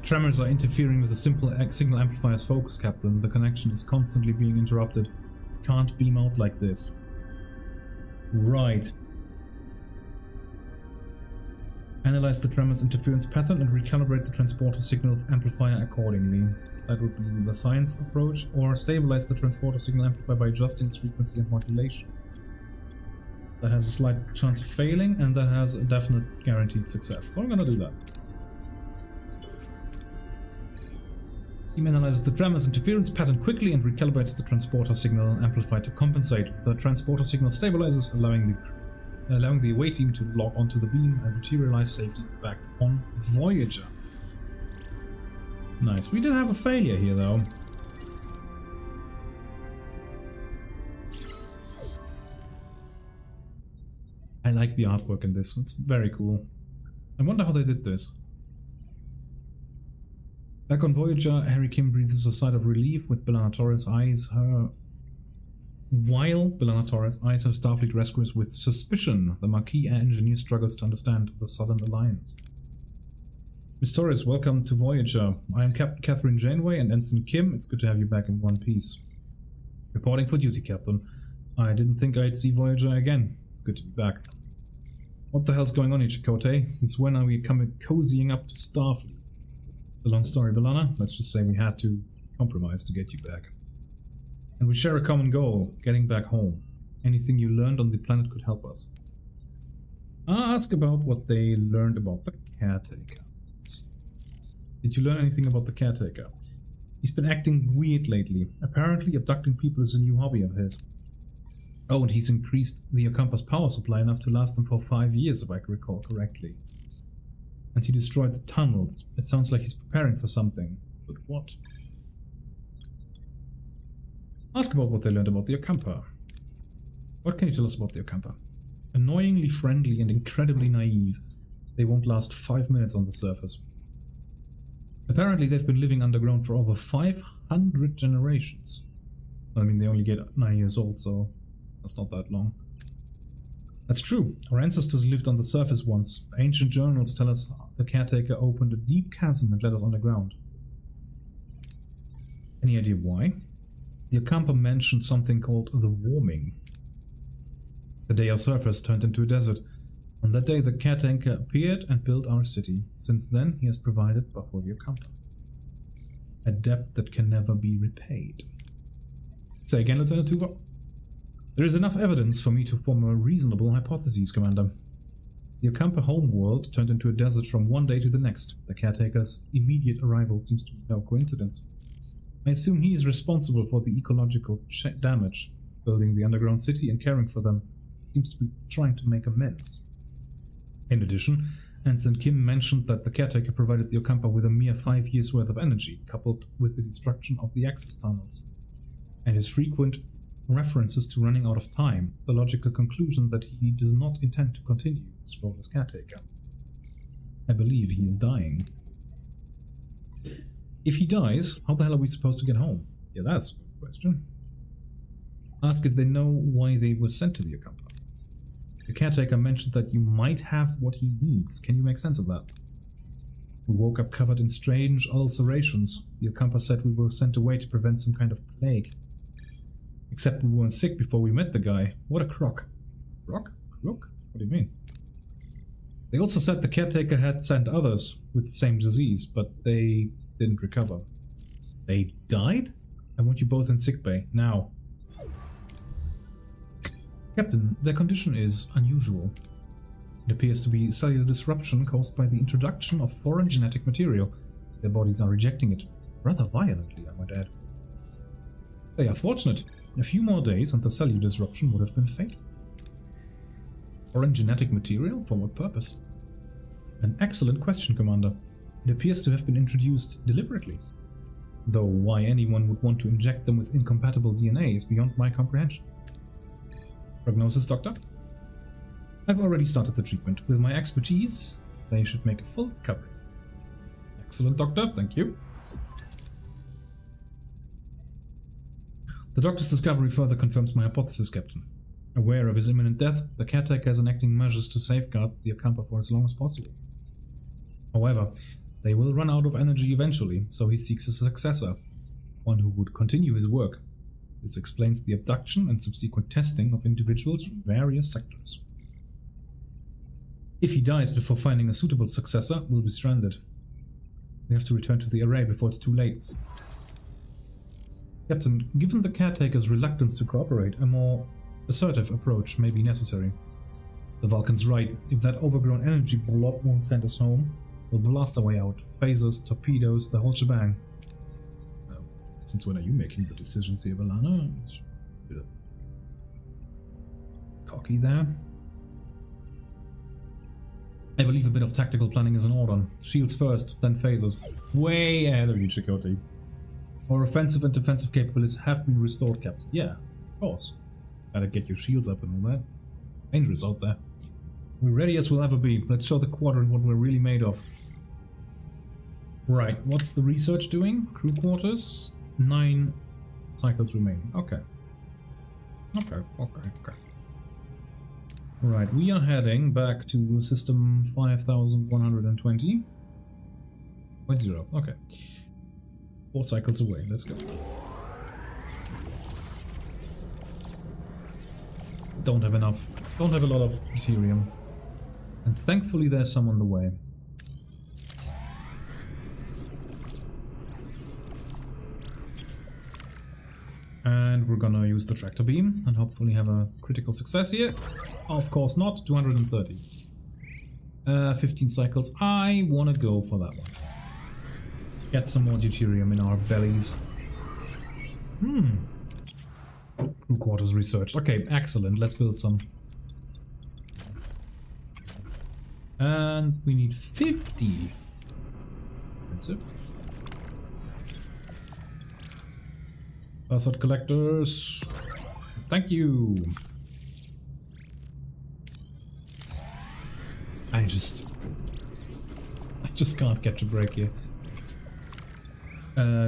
Tremors are interfering with the simple signal amplifier's focus, Captain. The connection is constantly being interrupted. Can't beam out like this. Right. Analyze the tremors interference pattern and recalibrate the transporter signal amplifier accordingly. That would be the science approach, or stabilize the transporter signal amplifier by adjusting its frequency and modulation. That has a slight chance of failing, and that has a definite guaranteed success. So I'm gonna do that. Team analyzes the tremors interference pattern quickly and recalibrates the transporter signal amplifier to compensate. The transporter signal stabilizes, allowing the away team to log onto the beam and materialize safely back on Voyager. Nice. We did have a failure here, though. I like the artwork in this. It's very cool. I wonder how they did this. Back on Voyager, Harry Kim breathes a sigh of relief with B'Elanna Torres' eyes While B'Elanna Torres eyes her Starfleet rescuers with suspicion, the Maquis engineer struggles to understand the Southern Alliance. Miss Torres, welcome to Voyager. I am Captain Catherine Janeway and Ensign Kim. It's good to have you back in one piece. Reporting for duty, Captain. I didn't think I'd see Voyager again. It's good to be back. What the hell's going on here, Chakotay? Since when are we cozying up to Starfleet? It's a long story, B'Elanna. Let's just say we had to compromise to get you back. And we share a common goal, getting back home. Anything you learned on the planet could help us. I'll ask about what they learned about the caretaker. Did you learn anything about the caretaker? He's been acting weird lately. Apparently abducting people is a new hobby of his. Oh, and he's increased the Ocampa's power supply enough to last them for 5 years, if I can recall correctly. And he destroyed the tunnels. It sounds like he's preparing for something. But what? Ask about what they learned about the Ocampa. What can you tell us about the Ocampa? Annoyingly friendly and incredibly naive. They won't last 5 minutes on the surface. Apparently they've been living underground for over 500 generations. I mean, they only get 9 years old, so that's not that long. That's true. Our ancestors lived on the surface once. Ancient journals tell us the caretaker opened a deep chasm and led us underground. Any idea why? The Ocampa mentioned something called the warming. The day our surface turned into a desert. On that day the caretaker appeared and built our city. Since then he has provided but for the Ocampa. A debt that can never be repaid. Say again, Lieutenant Tuvok. There is enough evidence for me to form a reasonable hypothesis, Commander. The Ocampa homeworld turned into a desert from one day to the next. The caretaker's immediate arrival seems to be no coincidence. I assume he is responsible for the ecological damage. Building the underground city and caring for them seems to be trying to make amends. In addition, Ensign Kim mentioned that the caretaker provided the Ocampa with a mere 5 years' worth of energy, coupled with the destruction of the access tunnels. And his frequent references to running out of time, the logical conclusion that he does not intend to continue his role as caretaker. I believe he is dying. If he dies, how the hell are we supposed to get home? Yeah, that's a good question. Ask if they know why they were sent to the Ocampa. The caretaker mentioned that you might have what he needs. Can you make sense of that? We woke up covered in strange ulcerations. The Ocampa said we were sent away to prevent some kind of plague. Except we weren't sick before we met the guy. What a crock. Crock? Crook? What do you mean? They also said the caretaker had sent others with the same disease, but they didn't recover. They died? I want you both in sickbay, now. Captain, their condition is unusual. It appears to be cellular disruption caused by the introduction of foreign genetic material. Their bodies are rejecting it, rather violently, I might add. They are fortunate. A few more days and the cellular disruption would have been fatal. Foreign genetic material? For what purpose? An excellent question, Commander. It appears to have been introduced deliberately. Though why anyone would want to inject them with incompatible DNA is beyond my comprehension. Prognosis, Doctor? I've already started the treatment. With my expertise, they should make a full recovery. Excellent, Doctor. Thank you. The Doctor's discovery further confirms my hypothesis, Captain. Aware of his imminent death, the caretaker is enacting measures to safeguard the Ocampa for as long as possible. However, they will run out of energy eventually, so he seeks a successor, one who would continue his work. This explains the abduction and subsequent testing of individuals from various sectors. If he dies before finding a suitable successor, we'll be stranded. We have to return to the array before it's too late. Captain, given the caretaker's reluctance to cooperate, a more assertive approach may be necessary. The Vulcan's right. If that overgrown energy blob won't send us home, we'll blast our way out. Phasers, torpedoes, the whole shebang. Since when are you making the decisions here, Valana? Bit cocky there. I believe a bit of tactical planning is in order. Shields first, then phasers. Way ahead of you, Chakotay. Our offensive and defensive capabilities have been restored, Captain. Yeah, of course. Gotta get your shields up and all that. Dangerous out there. We're ready as we'll ever be. Let's show the Quadrant what we're really made of. Right, what's the research doing? Crew quarters? 9 cycles remaining. Okay. Okay. Right, we are heading back to system 5120. 0. Okay. 4 cycles away. Let's go. Don't have enough. Don't have a lot of deuterium. And thankfully there's some on the way. And we're gonna use the tractor beam and hopefully have a critical success here. Of course not, 230. 15 cycles. I wanna go for that one. Get some more deuterium in our bellies. Crew quarters researched. Okay, excellent. Let's build some. And we need 50. Expensive. Asset collectors. Thank you. I just can't catch a break here.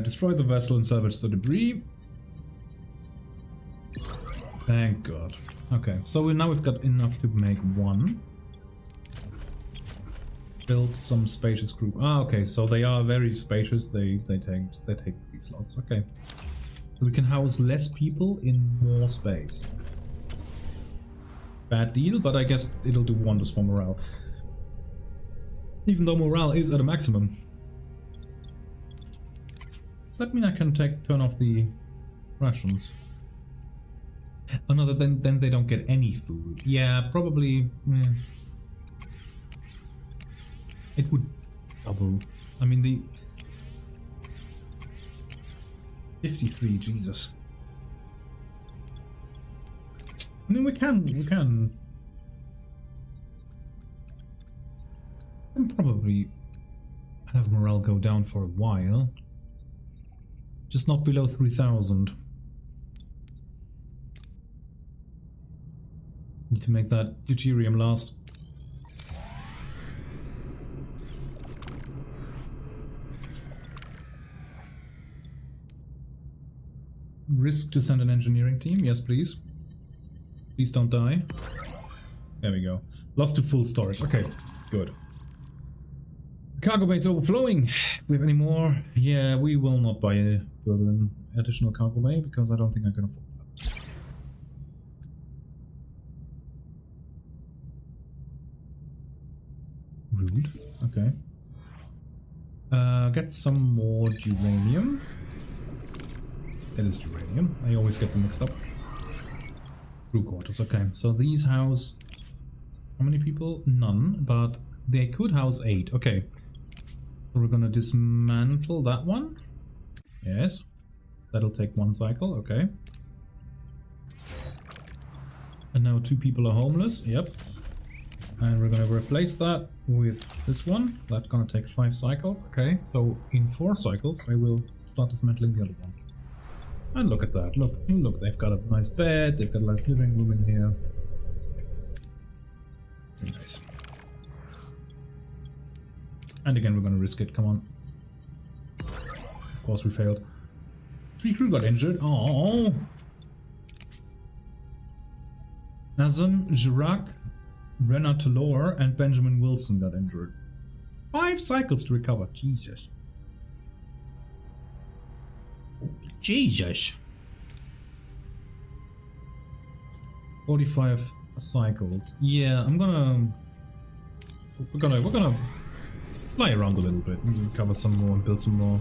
Destroy the vessel and salvage the debris. Thank God. Okay, so now we've got enough to make one. Build some spacious group. Ah, okay, so they are very spacious. They take 3 slots. Okay. So we can house less people in more space. Bad deal, but I guess it'll do wonders for morale. Even though morale is at a maximum. Does that mean I can turn off the rations? Oh no, then they don't get any food. Yeah, probably. It would double. I mean, the 53, Jesus. I mean, we can probably have morale go down for a while. Just not below 3,000. Need to make that deuterium last. Risk to send an engineering team? Yes, please. Please don't die. There we go. Lost to full storage. Okay, good. Cargo bay's overflowing. We have any more? Yeah, we will not build an additional cargo bay because I don't think I can afford that. Rude. Okay. Get some more uranium. It is uranium. I always get them mixed up. Crew quarters. Okay, so these house how many people? None, but they could house 8. Okay. So we're gonna dismantle that one. Yes. That'll take 1 cycle, okay. And now 2 people are homeless, yep. And we're gonna replace that with this one. That's gonna take 5 cycles, okay. So in 4 cycles I will start dismantling the other one. And look at that, look, they've got a nice bed, they've got a nice living room in here. Very nice. And again, we're gonna risk it, come on. Of course we failed. 3 crew got injured, oh. Azam, Jirac, Renat Talor, and Benjamin Wilson got injured. 5 cycles to recover, Jesus. Jesus. 45 cycles. Yeah, We're gonna fly around a little bit and recover some more and build some more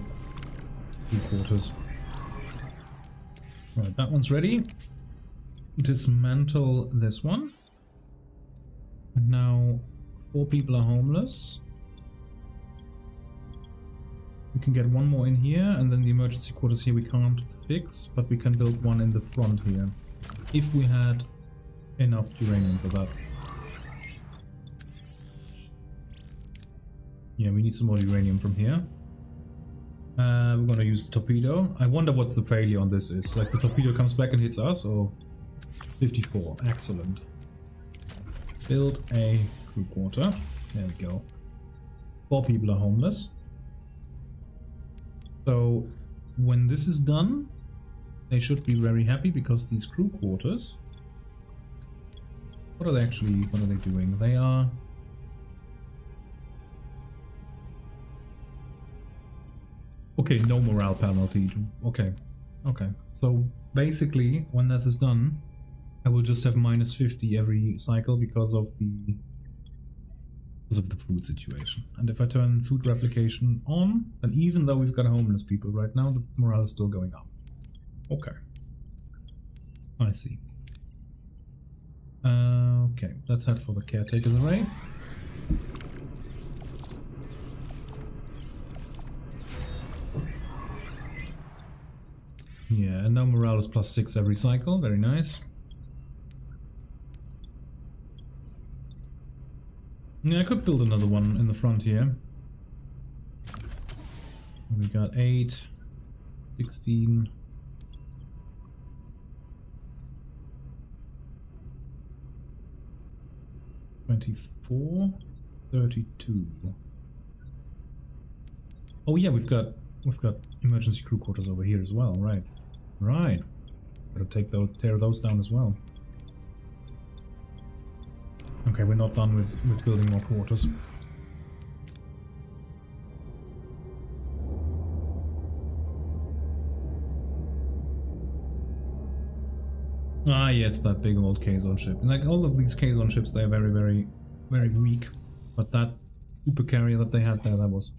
crew quarters. Alright, that one's ready. Dismantle this one. And now 4 people are homeless. We can get 1 more in here, and then the emergency quarters here we can't fix, but we can build 1 in the front here. If we had enough uranium for that. Yeah, we need some more uranium from here. We're gonna use the torpedo. I wonder what the failure on this is. Like the torpedo comes back and hits us, or 54. Excellent. Build a crew quarter. There we go. 4 people are homeless. So when this is done, they should be very happy because these crew quarters. What are they doing? They are. Okay, no morale penalty. Okay. So basically, when this is done, I will just have minus 50 every cycle because of the food situation. And if I turn food replication on, then even though we've got homeless people right now, the morale is still going up. Okay. I see. Okay, let's head for the caretaker's array. Yeah, and now morale is +6 every cycle. Very nice. Yeah, I could build another one in the front here. We got 8, 16. $24, $32. Oh yeah, we've got emergency crew quarters over here as well, right? Right. Gotta tear those down as well. Okay, we're not done with building more quarters. Ah, yeah, it's that big old K-Zone ship. And like all of these K-Zone ships, they're very, very, very weak. But that super carrier that they had there, that was.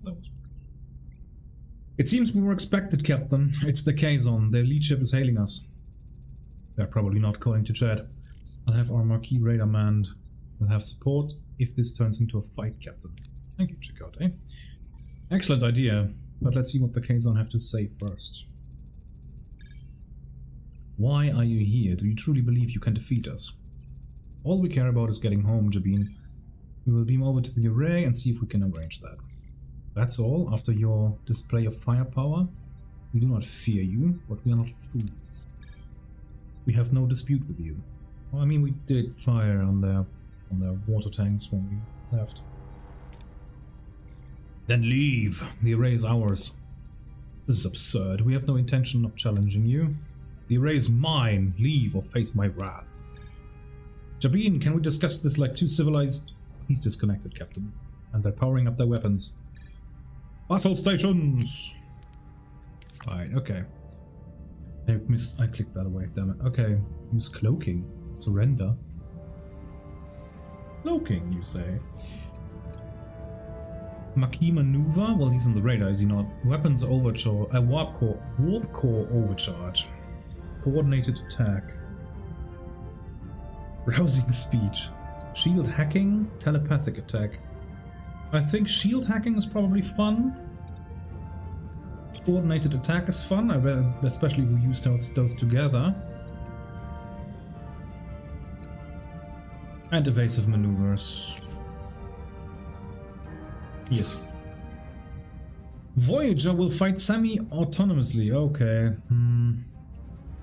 It seems we were expected, Captain. It's the K-Zone. Their lead ship is hailing us. They're probably not calling to chat. I'll have our marquee radar manned. We'll have support if this turns into a fight, Captain. Thank you, Chakotay. Excellent idea, but let's see what the Kazon have to say first. Why are you here? Do you truly believe you can defeat us? All we care about is getting home, Jabin. We will beam over to the array and see if we can arrange that. That's all. After your display of firepower, we do not fear you, but we are not fools. We have no dispute with you. Well, I mean, we did fire on their water tanks when we left. Then leave. The array is ours. This is absurd. We have no intention of challenging you. The array is mine. Leave or face my wrath. Jabin, can we discuss this like two civilized... He's disconnected, Captain. And they're powering up their weapons. Battle stations! Alright, okay. I clicked that away, damn it. Okay, use cloaking. Surrender. Cloaking, you say? Maquis maneuver? Well, he's on the radar, is he not? Weapons overcharge. Warp core overcharge. Coordinated attack. Rousing speech. Shield hacking. Telepathic attack. I think shield hacking is probably fun. Coordinated attack is fun, I bet, especially if we use those together. And evasive maneuvers. Yes. Voyager will fight semi-autonomously. Okay.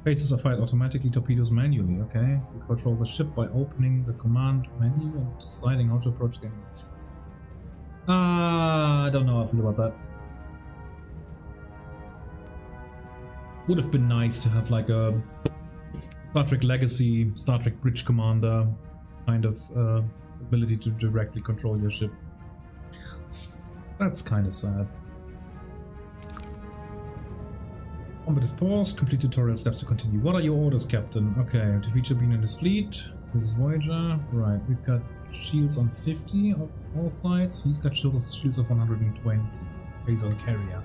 Phases are fired automatically, torpedoes manually. Okay. We control the ship by opening the command menu and deciding how to approach the enemy. I don't know how I feel about that. Would have been nice to have like a Star Trek Legacy, Star Trek Bridge Commander kind of ability to directly control your ship. That's kind of sad. Combat is paused. Complete tutorial steps to continue. What are your orders, Captain? Okay, defeat Jabin and his fleet. This is Voyager. Right, we've got shields on 50 of all sides. He's got shields of 120. Based on carrier.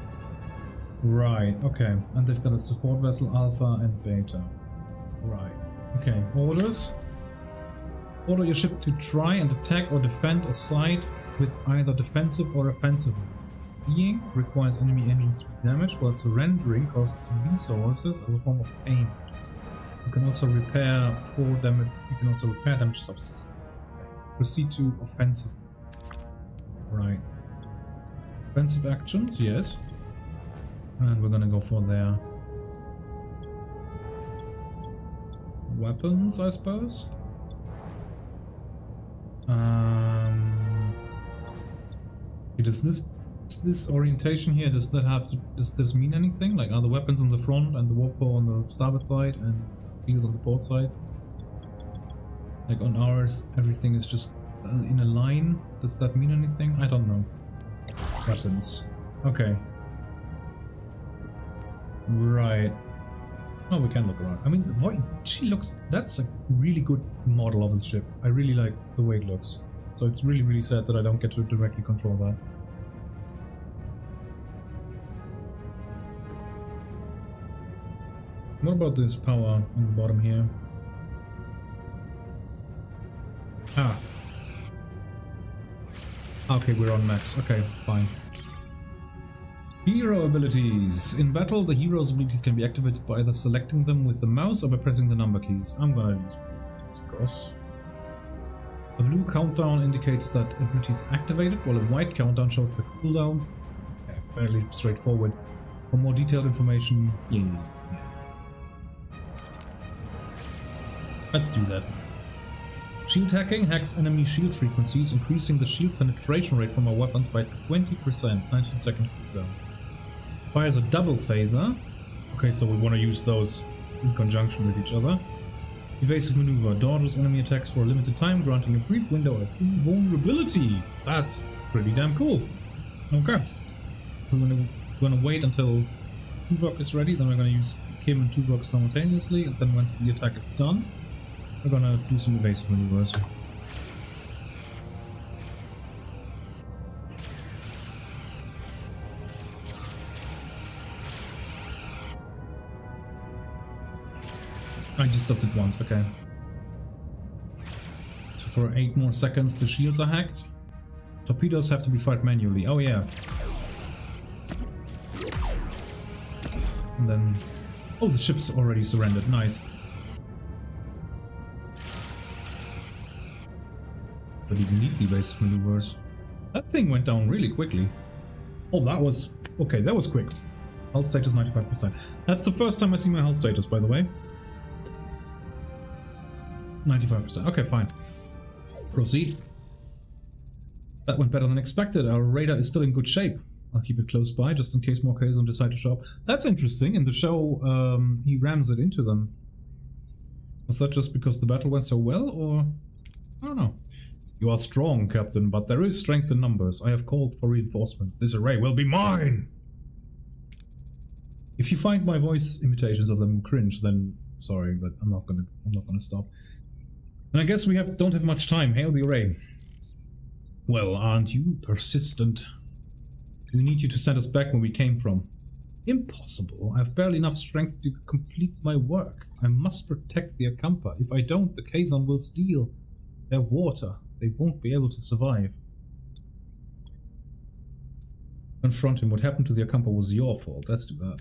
Right, okay. And they've got a support vessel, Alpha and Beta. Right. Okay, orders. Order your ship to try and attack or defend a site with either defensive or offensive. Being requires enemy engines to be damaged, while surrendering costs resources as a form of payment. You can also repair damaged subsystems. Proceed to offensive. Right. Offensive actions, yes. And we're gonna go for their weapons, I suppose. Does this orientation here, does this mean anything? Like, are the weapons on the front and the warp core on the starboard side and shields on the port side? Like on ours, everything is just in a line. Does that mean anything? I don't know. Weapons. Okay. Right. Oh, we can look around. I mean, what she looks... That's a really good model of the ship. I really like the way it looks. So it's really, really sad that I don't get to directly control that. What about this power on the bottom here? Ah. Okay, we're on max. Okay, fine. Hero abilities. In battle, the hero's abilities can be activated by either selecting them with the mouse or by pressing the number keys. I'm gonna use this, of course. A blue countdown indicates that ability is activated, while a white countdown shows the cooldown. Okay, fairly straightforward. For more detailed information, yeah. Let's do that. Shield hacking hacks enemy shield frequencies, increasing the shield penetration rate from our weapons by 20%, 19-second cooldown. Fires a double phaser. Okay, so we want to use those in conjunction with each other. Evasive maneuver. Dodges enemy attacks for a limited time, granting a brief window of invulnerability. That's pretty damn cool. Okay. We're gonna wait until Tuvok is ready, then we're gonna use Kim and Tuvok simultaneously, and then once the attack is done, we're gonna do some evasive maneuvers. I just does it once, okay. So for 8 more seconds the shields are hacked. Torpedoes have to be fired manually. Oh yeah. And then... Oh, the ship's already surrendered. Nice. But even neatly based maneuvers. That thing went down really quickly. Oh, that was... Okay, that was quick. Hull status 95%. That's the first time I see my hull status, by the way. 95%. Okay, fine. Proceed. That went better than expected. Our radar is still in good shape. I'll keep it close by, just in case more Kazon decide to show up. That's interesting. In the show, he rams it into them. Was that just because the battle went so well, or... I don't know. You are strong, Captain, but there is strength in numbers. I have called for reinforcement. This array will be mine! If you find my voice imitations of them cringe, then sorry, but I'm not gonna stop. And I guess we don't have much time. Hail the array. Well, aren't you persistent? We need you to send us back where we came from. Impossible. I have barely enough strength to complete my work. I must protect the Akampa. If I don't, the Kazon will steal their water. They won't be able to survive. Confront him. What happened to the Akampa was your fault. Let's do that.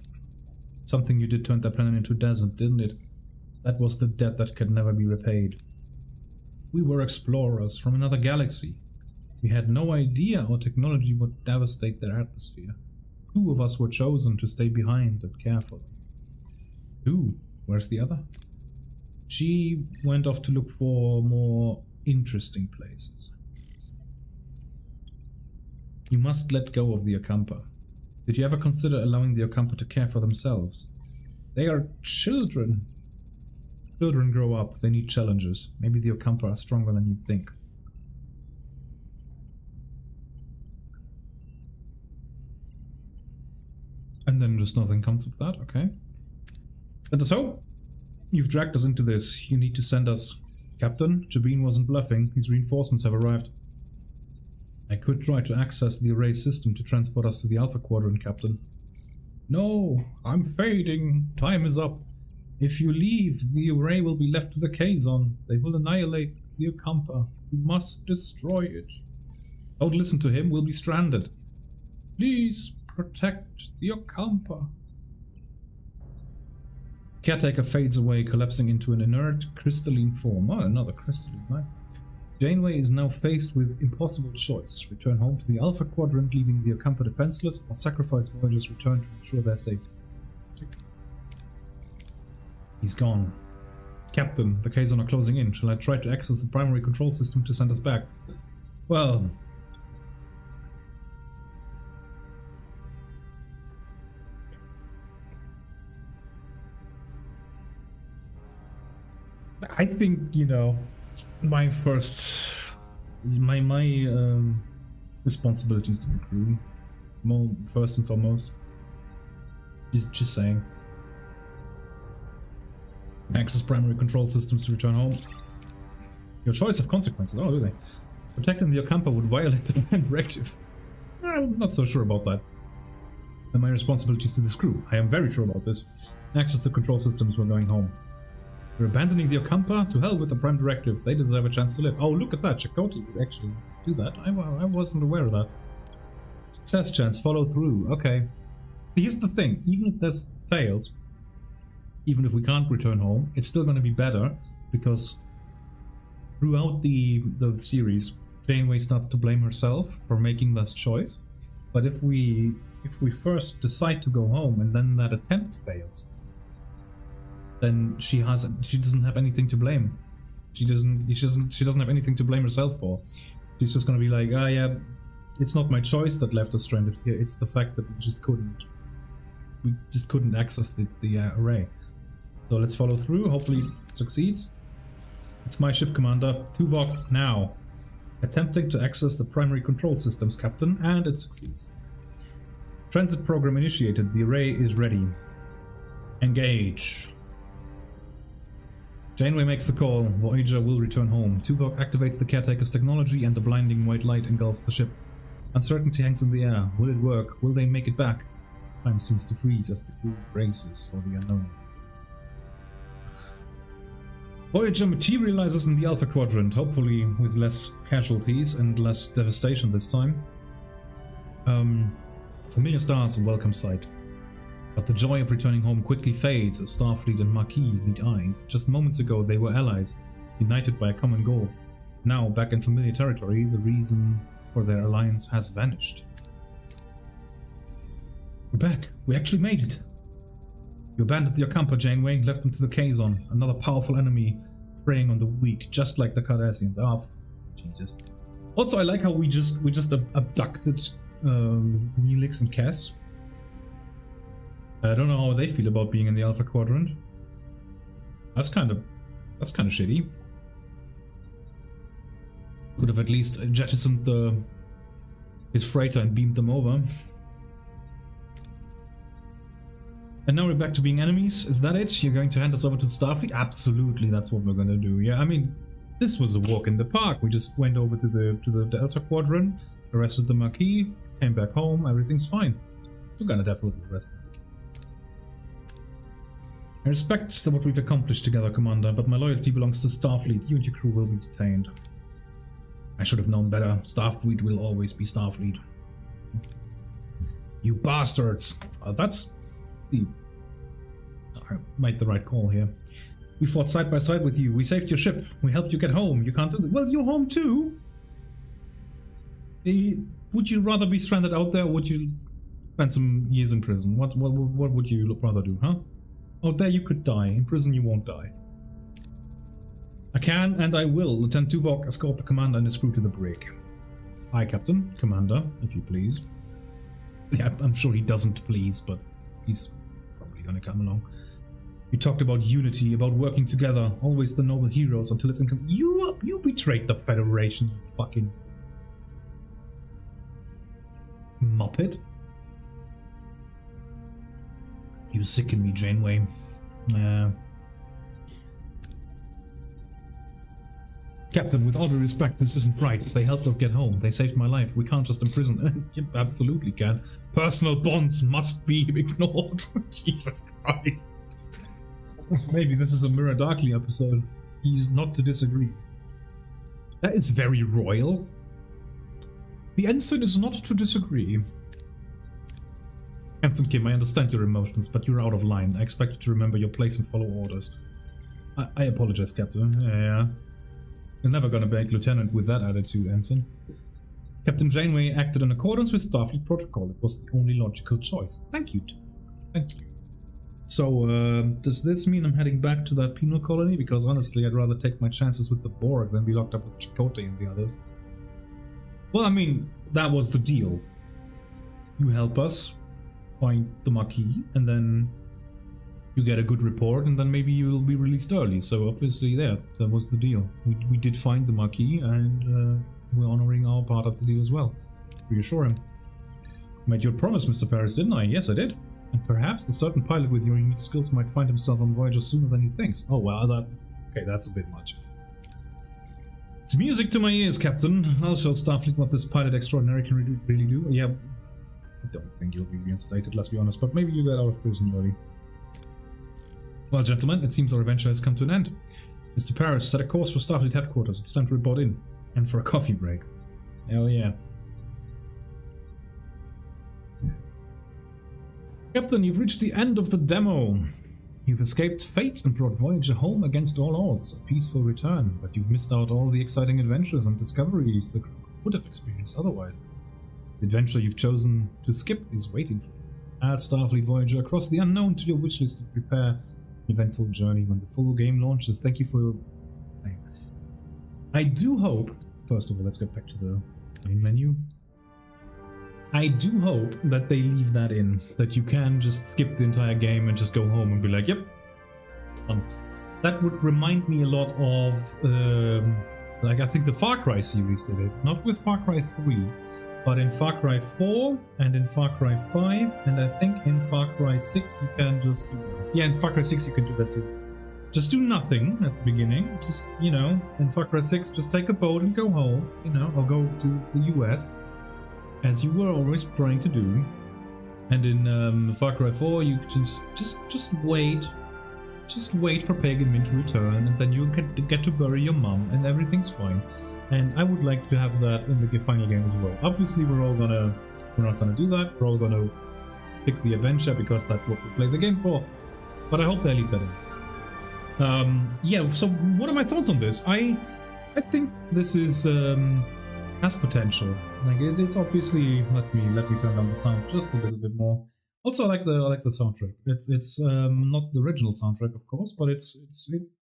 Something you did turned that planet into a desert, didn't it? That was the debt that could never be repaid. We were explorers from another galaxy. We had no idea our technology would devastate their atmosphere. 2 of us were chosen to stay behind and care for them. 2? Where's the other? She went off to look for more interesting places. You must let go of the Akampa. Did you ever consider allowing the Akampa to care for themselves? They are children. Children grow up, they need challenges. Maybe the Akampa are stronger than you think. And then just nothing comes of that, okay. And so, you've dragged us into this. You need to send us. Captain, Jabin wasn't bluffing. His reinforcements have arrived. I could try to access the array system to transport us to the Alpha Quadrant, Captain. No, I'm fading. Time is up. If you leave, the array will be left to the Kazon. They will annihilate the Akampa. We must destroy it. Don't listen to him, we'll be stranded. Please protect the Akampa. Caretaker fades away, collapsing into an inert, crystalline form. Oh, another crystalline knife. Janeway is now faced with impossible choice. Return home to the Alpha Quadrant, leaving the Akampa defenseless, or sacrifice Voyager's return to ensure their safety. He's gone. Captain, the Kazon are closing in. Shall I try to access the primary control system to send us back? Well... I think, you know, my responsibilities to the crew, first and foremost. Just saying. Access primary control systems to return home. Your choice of consequences. Oh, do they? Protecting the Akampa would violate the directive. I'm not so sure about that. And my responsibilities to this crew. I am very sure about this. Access the control systems. We're going home. We're abandoning the Akampa. To hell with the Prime Directive. They deserve a chance to live. Oh, look at that. Chakotay would actually do that. I wasn't aware of that. Success chance. Follow through. Okay. Here's the thing. Even if this fails, even if we can't return home, it's still going to be better, because throughout the series, Janeway starts to blame herself for making this choice. But if we first decide to go home and then that attempt fails, then she doesn't have anything to blame. She doesn't have anything to blame herself for. She's just going to be like, ah, yeah, it's not my choice that left us stranded here. It's the fact that we just couldn't access the array. So let's follow through. Hopefully it succeeds. It's my ship, Commander. Tuvok now. Attempting to access the primary control systems, Captain, and it succeeds. Transit program initiated. The array is ready. Engage. Janeway makes the call. Voyager will return home. Tuvok activates the caretaker's technology and the blinding white light engulfs the ship. Uncertainty hangs in the air. Will it work? Will they make it back? Time seems to freeze as the crew braces for the unknown. Voyager materializes in the Alpha Quadrant, hopefully with less casualties and less devastation this time. Familiar stars and welcome sight. But the joy of returning home quickly fades as Starfleet and Maquis meet eyes. Just moments ago they were allies, united by a common goal. Now, back in familiar territory, the reason for their alliance has vanished. We're back. We actually made it. You abandoned the Ocampa, Janeway, left them to the Kazon, another powerful enemy preying on the weak, just like the Cardassians. Oh, Jesus. Also, I like how we just abducted Neelix and Cass. I don't know how they feel about being in the Alpha Quadrant. That's kind of shitty. Could have at least jettisoned his freighter and beamed them over. And now we're back to being enemies. Is that it? You're going to hand us over to the Starfleet? Absolutely, that's what we're gonna do. Yeah, I mean, this was a walk in the park. We just went over to the Delta Quadrant, arrested the Maquis, came back home. Everything's fine. We're gonna definitely arrest them. I respect what we've accomplished together, Commander, but my loyalty belongs to Starfleet. You and your crew will be detained. I should have known better. Starfleet will always be Starfleet. You bastards! That's... I made the right call here. We fought side by side with you. We saved your ship. We helped you get home. You can't do that. Well, you're home too! Would you rather be stranded out there, or would you spend some years in prison? What would you rather do, huh? Out there you could die. In prison you won't die. I can and I will. Lieutenant Tuvok, escort the commander and his crew to the brig. Hi, Captain. Commander, if you please. Yeah, I'm sure he doesn't please, but he's probably gonna come along. You talked about unity, about working together, always the noble heroes until it's income. You betrayed the Federation, you fucking muppet. You sicken me, Janeway. Captain, with all due respect, this isn't right. They helped us get home. They saved my life. We can't just imprison. You absolutely can. Personal bonds must be ignored. Jesus Christ. Maybe this is a Mirror Darkly episode. He's not to disagree. That is very royal. The ensign is not to disagree. Ensign Kim, I understand your emotions, but you're out of line. I expect you to remember your place and follow orders. I apologize, Captain. Yeah. You're never gonna make lieutenant with that attitude, Ensign. Captain Janeway acted in accordance with Starfleet protocol. It was the only logical choice. Thank you. Thank you. So, does this mean I'm heading back to that penal colony? Because honestly, I'd rather take my chances with the Borg than be locked up with Chakotay and the others. Well, I mean, that was the deal. You help us find the Maquis, and then you get a good report, and then maybe you'll be released early. So obviously that was the deal. We did find the Maquis, and we're honoring our part of the deal as well. Reassure him. Made your promise, Mr. Paris, didn't I? Yes, I did. And perhaps a certain pilot with your unique skills might find himself on Voyager sooner than he thinks. Oh, well, okay, that's a bit much. It's music to my ears, Captain. I'll show Starfleet what this pilot extraordinary can really do. Yeah, I don't think you'll be reinstated, let's be honest, but maybe you get out of prison early. Well, gentlemen, it seems our adventure has come to an end. Mr. Paris, set a course for Starfleet headquarters. It's time to report in. And for a coffee break. Hell yeah. Captain, you've reached the end of the demo. You've escaped fate and brought Voyager home against all odds. A peaceful return, but you've missed out all the exciting adventures and discoveries the crew would have experienced otherwise. The adventure you've chosen to skip is waiting for you. Add Starfleet Voyager across the unknown to your wishlist to prepare an eventful journey when the full game launches. Thank you for your... I do hope... First of all, let's get back to the main menu. I do hope that they leave that in, that you can just skip the entire game and just go home and be like, yep. That would remind me a lot of, like I think the Far Cry series did it. Not with Far Cry 3, but in Far Cry 4 and in Far Cry 5, and I think in Far Cry 6 you can just do that. Yeah, in Far Cry 6 you can do that too. Just do nothing at the beginning, just, you know, in Far Cry 6 just take a boat and go home, you know, or go to the US. As you were always trying to do. And in Far Cry 4 you just wait just wait for Pagan Min to return, and then you get to bury your mom, and everything's fine. And I would like to have that in the final game as well. Obviously, we're not gonna do that. We're all gonna pick the adventure because that's what we play the game for. But I hope they leave that in. Yeah. So, what are my thoughts on this? I think this is has potential. Like it's obviously let me turn down the sound just a little bit more. Also, I like the soundtrack. It's not the original soundtrack, of course, but it's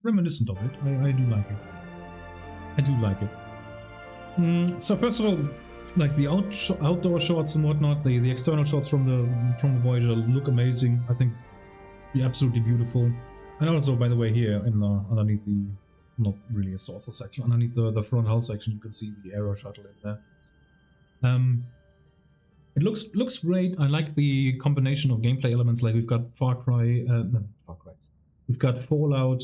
reminiscent of it. I do like it. I do like it. So first of all, like the outdoor shots and whatnot, the external shots from the Voyager look amazing. I think they're absolutely beautiful. And also, by the way, here in underneath the, not really a saucer section, underneath the front hull section, you can see the aero shuttle in there. It looks great. I like the combination of gameplay elements. Like we've got we've got Fallout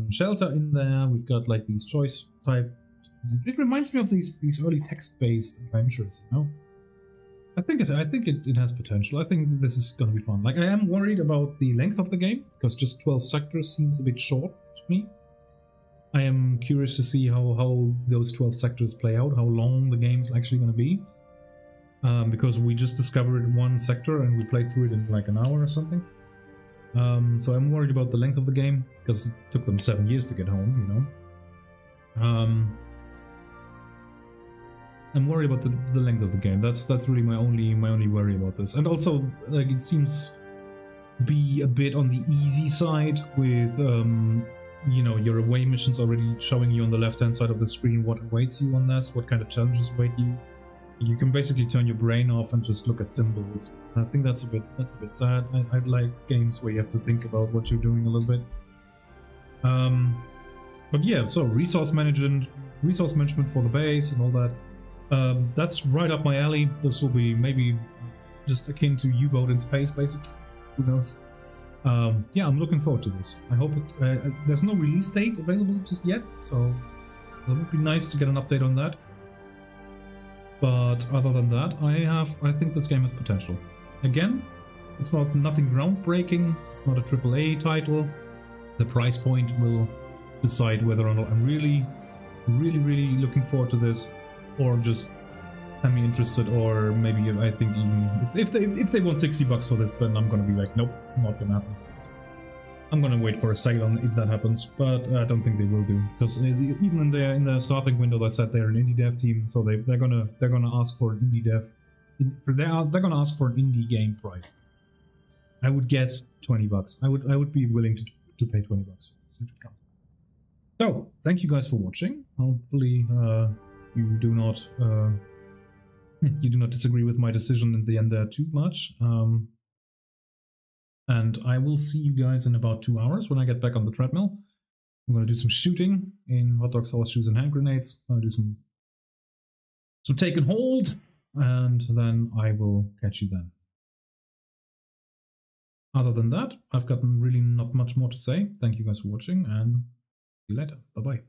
Shelter in there. We've got like these choice type. It reminds me of these early text-based adventures. You know, I think it has potential. I think this is gonna be fun. Like I am worried about the length of the game because just 12 sectors seems a bit short to me. I am curious to see how those 12 sectors play out. How long the game's actually gonna be. Because we just discovered one sector and we played through it in like an hour or something. So I'm worried about the length of the game because it took them 7 years to get home, you know. I'm worried about the length of the game. That's really my only worry about this. And also, like it seems to be a bit on the easy side with you know, your away missions already showing you on the left-hand side of the screen what awaits you on this, what kind of challenges await you. You can basically turn your brain off and just look at symbols. I think that's a bit sad. I'd like games where you have to think about what you're doing a little bit. But yeah, so resource management for the base and all that. That's right up my alley. This will be maybe just akin to U-boat in space, basically. Who knows? Yeah, I'm looking forward to this. I hope it. There's no release date available just yet, so it would be nice to get an update on that. But other than that, I think this game has potential. Again, it's nothing groundbreaking. It's not a AAA title. The price point will decide whether or not I'm really looking forward to this, or just semi-interested, or maybe I think even if they want $60 for this, then I'm gonna be like, nope, not gonna happen. I'm gonna wait for a sale on if that happens, but I don't think they will do, because even in the starting window they said they're an indie dev team, so they're gonna ask for an indie dev. They're gonna ask for an indie game price. I would guess $20. I would be willing to pay $20 if it comes. So thank you guys for watching. Hopefully you do not disagree with my decision in the end there too much. And I will see you guys in about 2 hours when I get back on the treadmill. I'm going to do some shooting in hot dogs, horseshoes, and hand grenades. I'm going to do some take and hold, and then I will catch you then. Other than that, I've got really not much more to say. Thank you guys for watching, and see you later. Bye-bye.